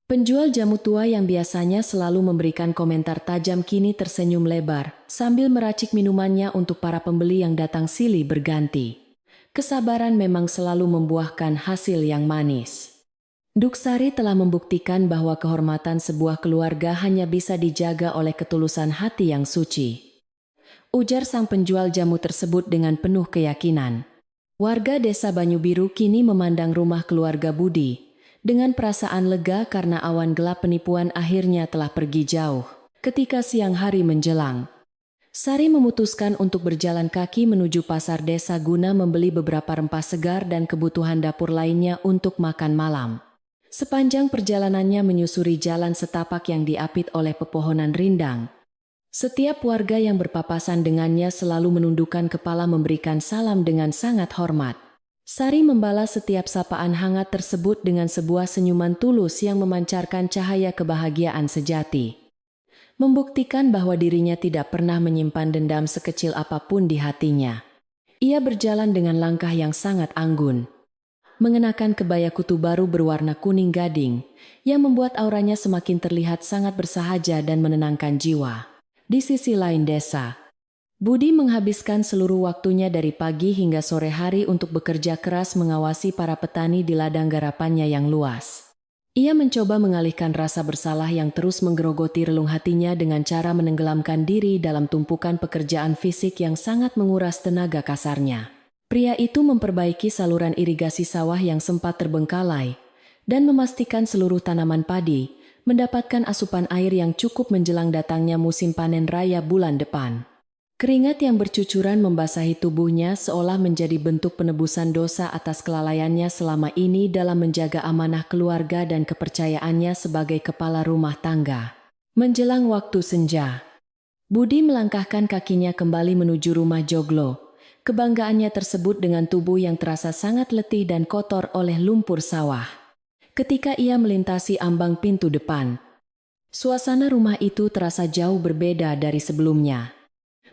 Penjual jamu tua yang biasanya selalu memberikan komentar tajam kini tersenyum lebar, sambil meracik minumannya untuk para pembeli yang datang silih berganti. Kesabaran memang selalu membuahkan hasil yang manis. Duksari telah membuktikan bahwa kehormatan sebuah keluarga hanya bisa dijaga oleh ketulusan hati yang suci. Ujar sang penjual jamu tersebut dengan penuh keyakinan. Warga desa Banyu Biru kini memandang rumah keluarga Budi dengan perasaan lega karena awan gelap penipuan akhirnya telah pergi jauh. Ketika siang hari menjelang, Sari memutuskan untuk berjalan kaki menuju pasar desa guna membeli beberapa rempah segar dan kebutuhan dapur lainnya untuk makan malam. Sepanjang perjalanannya menyusuri jalan setapak yang diapit oleh pepohonan rindang, setiap warga yang berpapasan dengannya selalu menundukkan kepala memberikan salam dengan sangat hormat. Sari membalas setiap sapaan hangat tersebut dengan sebuah senyuman tulus yang memancarkan cahaya kebahagiaan sejati. Membuktikan bahwa dirinya tidak pernah menyimpan dendam sekecil apapun di hatinya. Ia berjalan dengan langkah yang sangat anggun, mengenakan kebaya kutu baru berwarna kuning gading, yang membuat auranya semakin terlihat sangat bersahaja dan menenangkan jiwa. Di sisi lain desa, Budi menghabiskan seluruh waktunya dari pagi hingga sore hari untuk bekerja keras mengawasi para petani di ladang garapannya yang luas. Ia mencoba mengalihkan rasa bersalah yang terus menggerogoti relung hatinya dengan cara menenggelamkan diri dalam tumpukan pekerjaan fisik yang sangat menguras tenaga kasarnya. Pria itu memperbaiki saluran irigasi sawah yang sempat terbengkalai dan memastikan seluruh tanaman padi mendapatkan asupan air yang cukup menjelang datangnya musim panen raya bulan depan. Keringat yang bercucuran membasahi tubuhnya seolah menjadi bentuk penebusan dosa atas kelalaiannya selama ini dalam menjaga amanah keluarga dan kepercayaannya sebagai kepala rumah tangga. Menjelang waktu senja, Budi melangkahkan kakinya kembali menuju rumah joglo. Kebanggaannya tersebut dengan tubuh yang terasa sangat letih dan kotor oleh lumpur sawah. Ketika ia melintasi ambang pintu depan, suasana rumah itu terasa jauh berbeda dari sebelumnya.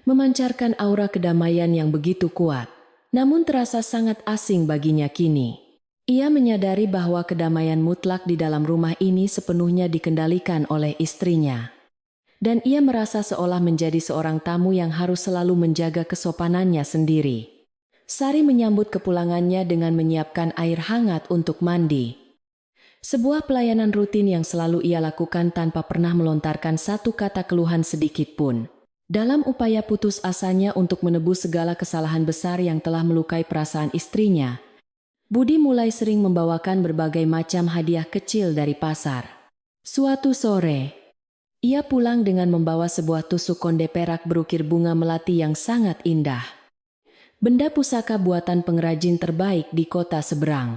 Memancarkan aura kedamaian yang begitu kuat, namun terasa sangat asing baginya kini. Ia menyadari bahwa kedamaian mutlak di dalam rumah ini sepenuhnya dikendalikan oleh istrinya. Dan ia merasa seolah menjadi seorang tamu yang harus selalu menjaga kesopanannya sendiri. Sari menyambut kepulangannya dengan menyiapkan air hangat untuk mandi. Sebuah pelayanan rutin yang selalu ia lakukan tanpa pernah melontarkan satu kata keluhan sedikit pun. Dalam upaya putus asanya untuk menebus segala kesalahan besar yang telah melukai perasaan istrinya, Budi mulai sering membawakan berbagai macam hadiah kecil dari pasar. Suatu sore, ia pulang dengan membawa sebuah tusuk konde perak berukir bunga melati yang sangat indah. Benda pusaka buatan pengrajin terbaik di kota seberang.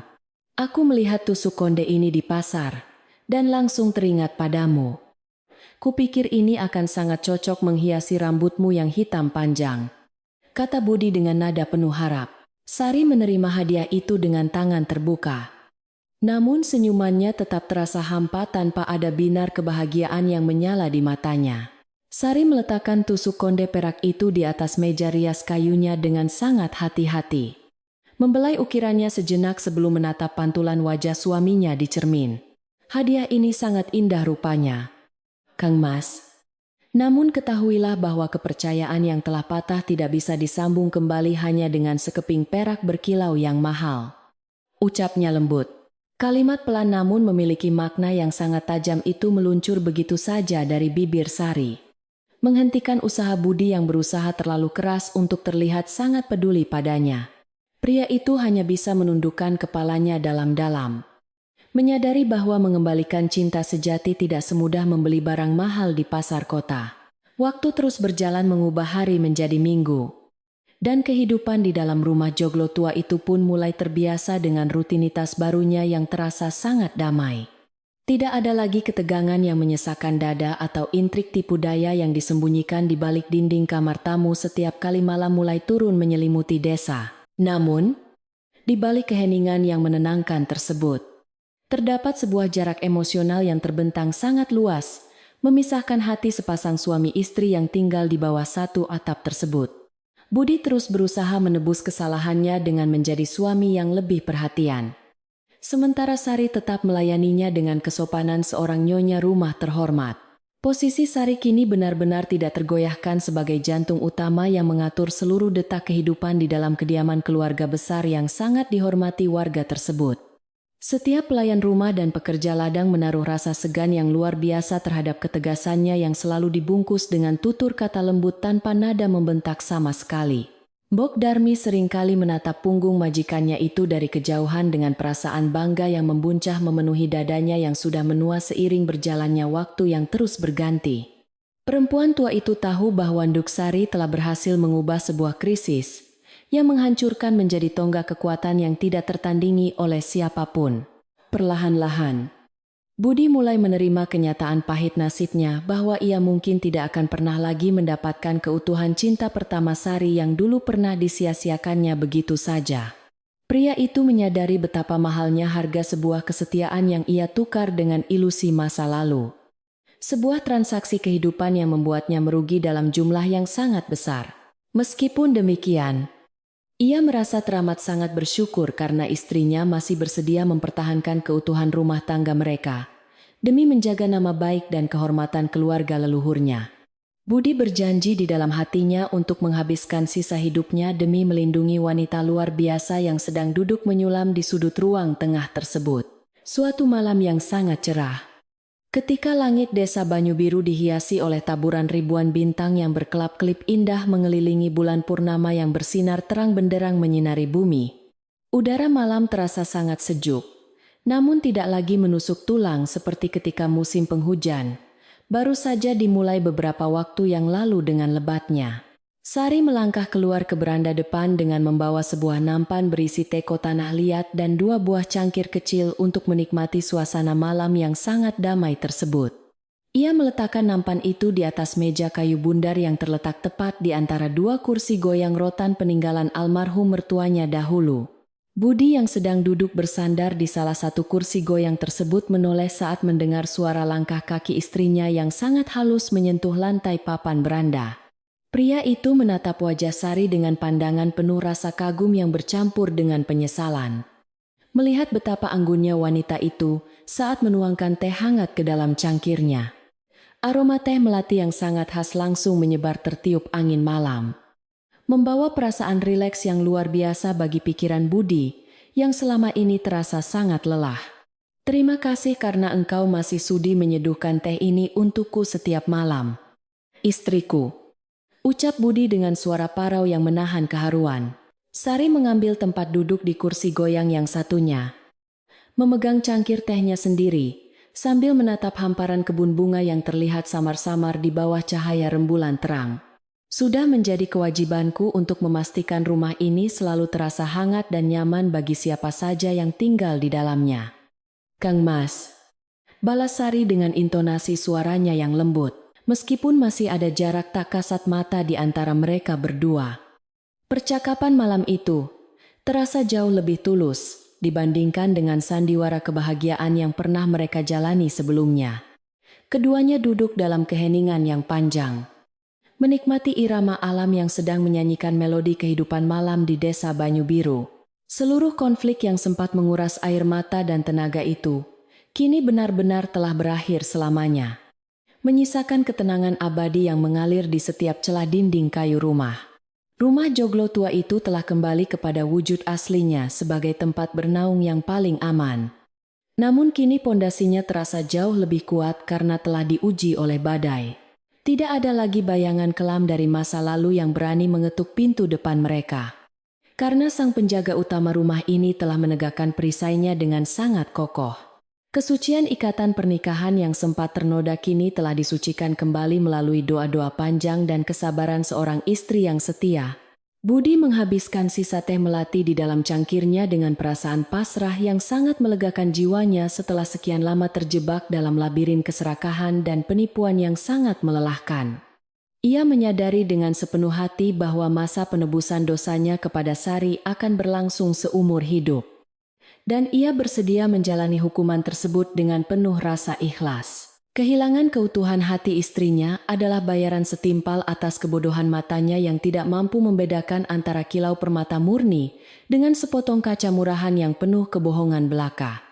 Aku melihat tusuk konde ini di pasar, dan langsung teringat padamu. Kupikir ini akan sangat cocok menghiasi rambutmu yang hitam panjang, kata Budi dengan nada penuh harap. Sari menerima hadiah itu dengan tangan terbuka. Namun senyumannya tetap terasa hampa tanpa ada binar kebahagiaan yang menyala di matanya. Sari meletakkan tusuk konde perak itu di atas meja rias kayunya dengan sangat hati-hati. Membelai ukirannya sejenak sebelum menatap pantulan wajah suaminya di cermin. Hadiah ini sangat indah rupanya, Kang Mas. Namun ketahuilah bahwa kepercayaan yang telah patah tidak bisa disambung kembali hanya dengan sekeping perak berkilau yang mahal. Ucapnya lembut. Kalimat pelan namun memiliki makna yang sangat tajam itu meluncur begitu saja dari bibir Sari, menghentikan usaha Budi yang berusaha terlalu keras untuk terlihat sangat peduli padanya. Pria itu hanya bisa menundukkan kepalanya dalam-dalam. Menyadari bahwa mengembalikan cinta sejati tidak semudah membeli barang mahal di pasar kota. Waktu terus berjalan mengubah hari menjadi minggu. Dan kehidupan di dalam rumah joglo tua itu pun mulai terbiasa dengan rutinitas barunya yang terasa sangat damai. Tidak ada lagi ketegangan yang menyesakkan dada atau intrik tipu daya yang disembunyikan di balik dinding kamar tamu setiap kali malam mulai turun menyelimuti desa. Namun, di balik keheningan yang menenangkan tersebut, terdapat sebuah jarak emosional yang terbentang sangat luas, memisahkan hati sepasang suami istri yang tinggal di bawah satu atap tersebut. Budi terus berusaha menebus kesalahannya dengan menjadi suami yang lebih perhatian. Sementara Sari tetap melayaninya dengan kesopanan seorang nyonya rumah terhormat. Posisi Sari kini benar-benar tidak tergoyahkan sebagai jantung utama yang mengatur seluruh detak kehidupan di dalam kediaman keluarga besar yang sangat dihormati warga tersebut. Setiap pelayan rumah dan pekerja ladang menaruh rasa segan yang luar biasa terhadap ketegasannya yang selalu dibungkus dengan tutur kata lembut tanpa nada membentak sama sekali. Bok Darmi seringkali menatap punggung majikannya itu dari kejauhan dengan perasaan bangga yang membuncah memenuhi dadanya yang sudah menua seiring berjalannya waktu yang terus berganti. Perempuan tua itu tahu bahwa Nduk Sari telah berhasil mengubah sebuah krisis yang menghancurkan menjadi tonggak kekuatan yang tidak tertandingi oleh siapapun. Perlahan-lahan, Budi mulai menerima kenyataan pahit nasibnya bahwa ia mungkin tidak akan pernah lagi mendapatkan keutuhan cinta pertama Sari yang dulu pernah disia-siakannya begitu saja. Pria itu menyadari betapa mahalnya harga sebuah kesetiaan yang ia tukar dengan ilusi masa lalu. Sebuah transaksi kehidupan yang membuatnya merugi dalam jumlah yang sangat besar. Meskipun demikian, ia merasa teramat sangat bersyukur karena istrinya masih bersedia mempertahankan keutuhan rumah tangga mereka, demi menjaga nama baik dan kehormatan keluarga leluhurnya. Budi berjanji di dalam hatinya untuk menghabiskan sisa hidupnya demi melindungi wanita luar biasa yang sedang duduk menyulam di sudut ruang tengah tersebut. Suatu malam yang sangat cerah, ketika langit desa Banyubiru dihiasi oleh taburan ribuan bintang yang berkelap-kelip indah mengelilingi bulan purnama yang bersinar terang benderang menyinari bumi, udara malam terasa sangat sejuk, namun tidak lagi menusuk tulang seperti ketika musim penghujan. Baru saja dimulai beberapa waktu yang lalu dengan lebatnya. Sari melangkah keluar ke beranda depan dengan membawa sebuah nampan berisi teko tanah liat dan 2 buah cangkir kecil untuk menikmati suasana malam yang sangat damai tersebut. Ia meletakkan nampan itu di atas meja kayu bundar yang terletak tepat di antara 2 kursi goyang rotan peninggalan almarhum mertuanya dahulu. Budi yang sedang duduk bersandar di salah satu kursi goyang tersebut menoleh saat mendengar suara langkah kaki istrinya yang sangat halus menyentuh lantai papan beranda. Pria itu menatap wajah Sari dengan pandangan penuh rasa kagum yang bercampur dengan penyesalan. Melihat betapa anggunnya wanita itu saat menuangkan teh hangat ke dalam cangkirnya. Aroma teh melati yang sangat khas langsung menyebar tertiup angin malam, membawa perasaan rileks yang luar biasa bagi pikiran Budi yang selama ini terasa sangat lelah. Terima kasih karena engkau masih sudi menyeduhkan teh ini untukku setiap malam, istriku, ucap Budi dengan suara parau yang menahan keharuan. Sari mengambil tempat duduk di kursi goyang yang satunya, memegang cangkir tehnya sendiri, sambil menatap hamparan kebun bunga yang terlihat samar-samar di bawah cahaya rembulan terang. Sudah menjadi kewajibanku untuk memastikan rumah ini selalu terasa hangat dan nyaman bagi siapa saja yang tinggal di dalamnya. Kang Mas, balas Sari dengan intonasi suaranya yang lembut. Meskipun masih ada jarak tak kasat mata di antara mereka berdua. Percakapan malam itu terasa jauh lebih tulus dibandingkan dengan sandiwara kebahagiaan yang pernah mereka jalani sebelumnya. Keduanya duduk dalam keheningan yang panjang, menikmati irama alam yang sedang menyanyikan melodi kehidupan malam di desa Banyubiru. Seluruh konflik yang sempat menguras air mata dan tenaga itu kini benar-benar telah berakhir selamanya, menyisakan ketenangan abadi yang mengalir di setiap celah dinding kayu rumah. Rumah joglo tua itu telah kembali kepada wujud aslinya sebagai tempat bernaung yang paling aman. Namun kini pondasinya terasa jauh lebih kuat karena telah diuji oleh badai. Tidak ada lagi bayangan kelam dari masa lalu yang berani mengetuk pintu depan mereka. Karena sang penjaga utama rumah ini telah menegakkan perisainya dengan sangat kokoh. Kesucian ikatan pernikahan yang sempat ternoda kini telah disucikan kembali melalui doa-doa panjang dan kesabaran seorang istri yang setia. Budi menghabiskan sisa teh melati di dalam cangkirnya dengan perasaan pasrah yang sangat melegakan jiwanya setelah sekian lama terjebak dalam labirin keserakahan dan penipuan yang sangat melelahkan. Ia menyadari dengan sepenuh hati bahwa masa penebusan dosanya kepada Sari akan berlangsung seumur hidup. Dan ia bersedia menjalani hukuman tersebut dengan penuh rasa ikhlas. Kehilangan keutuhan hati istrinya adalah bayaran setimpal atas kebodohan matanya yang tidak mampu membedakan antara kilau permata murni dengan sepotong kaca murahan yang penuh kebohongan belaka.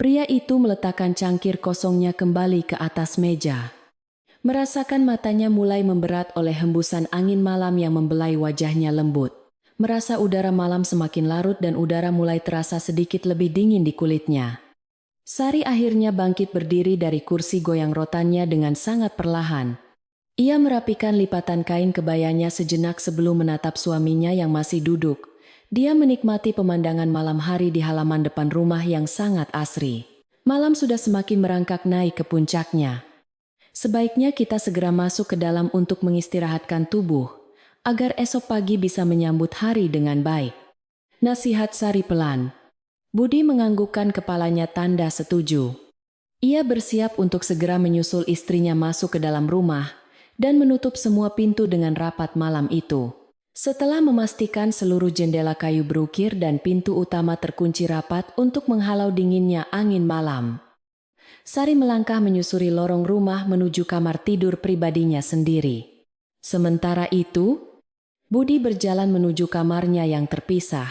Pria itu meletakkan cangkir kosongnya kembali ke atas meja. Merasakan matanya mulai memberat oleh hembusan angin malam yang membelai wajahnya lembut. Merasa udara malam semakin larut dan udara mulai terasa sedikit lebih dingin di kulitnya. Sari akhirnya bangkit berdiri dari kursi goyang rotannya dengan sangat perlahan. Ia merapikan lipatan kain kebayanya sejenak sebelum menatap suaminya yang masih duduk. Dia menikmati pemandangan malam hari di halaman depan rumah yang sangat asri. Malam sudah semakin merangkak naik ke puncaknya. Sebaiknya kita segera masuk ke dalam untuk mengistirahatkan tubuh, agar esok pagi bisa menyambut hari dengan baik. Nasihat Sari pelan. Budi menganggukkan kepalanya tanda setuju. Ia bersiap untuk segera menyusul istrinya masuk ke dalam rumah dan menutup semua pintu dengan rapat malam itu. Setelah memastikan seluruh jendela kayu berukir dan pintu utama terkunci rapat untuk menghalau dinginnya angin malam, Sari melangkah menyusuri lorong rumah menuju kamar tidur pribadinya sendiri. Sementara itu, Budi berjalan menuju kamarnya yang terpisah,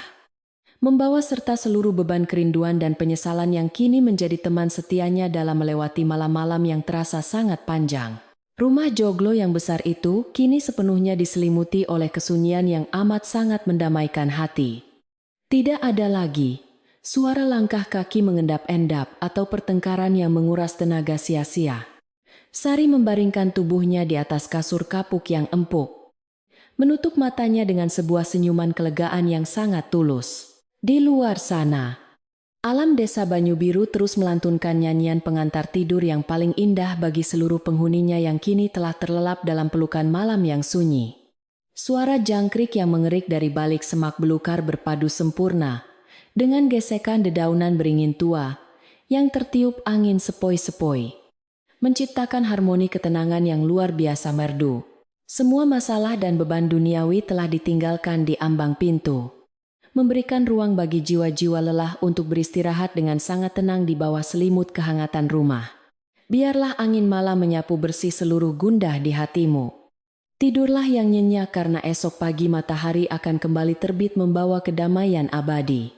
membawa serta seluruh beban kerinduan dan penyesalan yang kini menjadi teman setianya dalam melewati malam-malam yang terasa sangat panjang. Rumah joglo yang besar itu kini sepenuhnya diselimuti oleh kesunyian yang amat sangat mendamaikan hati. Tidak ada lagi suara langkah kaki mengendap-endap atau pertengkaran yang menguras tenaga sia-sia. Sari membaringkan tubuhnya di atas kasur kapuk yang empuk, menutup matanya dengan sebuah senyuman kelegaan yang sangat tulus. Di luar sana, alam desa Banyu Biru terus melantunkan nyanyian pengantar tidur yang paling indah bagi seluruh penghuninya yang kini telah terlelap dalam pelukan malam yang sunyi. Suara jangkrik yang mengerik dari balik semak belukar berpadu sempurna dengan gesekan dedaunan beringin tua yang tertiup angin sepoi-sepoi, menciptakan harmoni ketenangan yang luar biasa merdu. Semua masalah dan beban duniawi telah ditinggalkan di ambang pintu, memberikan ruang bagi jiwa-jiwa lelah untuk beristirahat dengan sangat tenang di bawah selimut kehangatan rumah. Biarlah angin malam menyapu bersih seluruh gundah di hatimu. Tidurlah yang nyenyak karena esok pagi matahari akan kembali terbit membawa kedamaian abadi.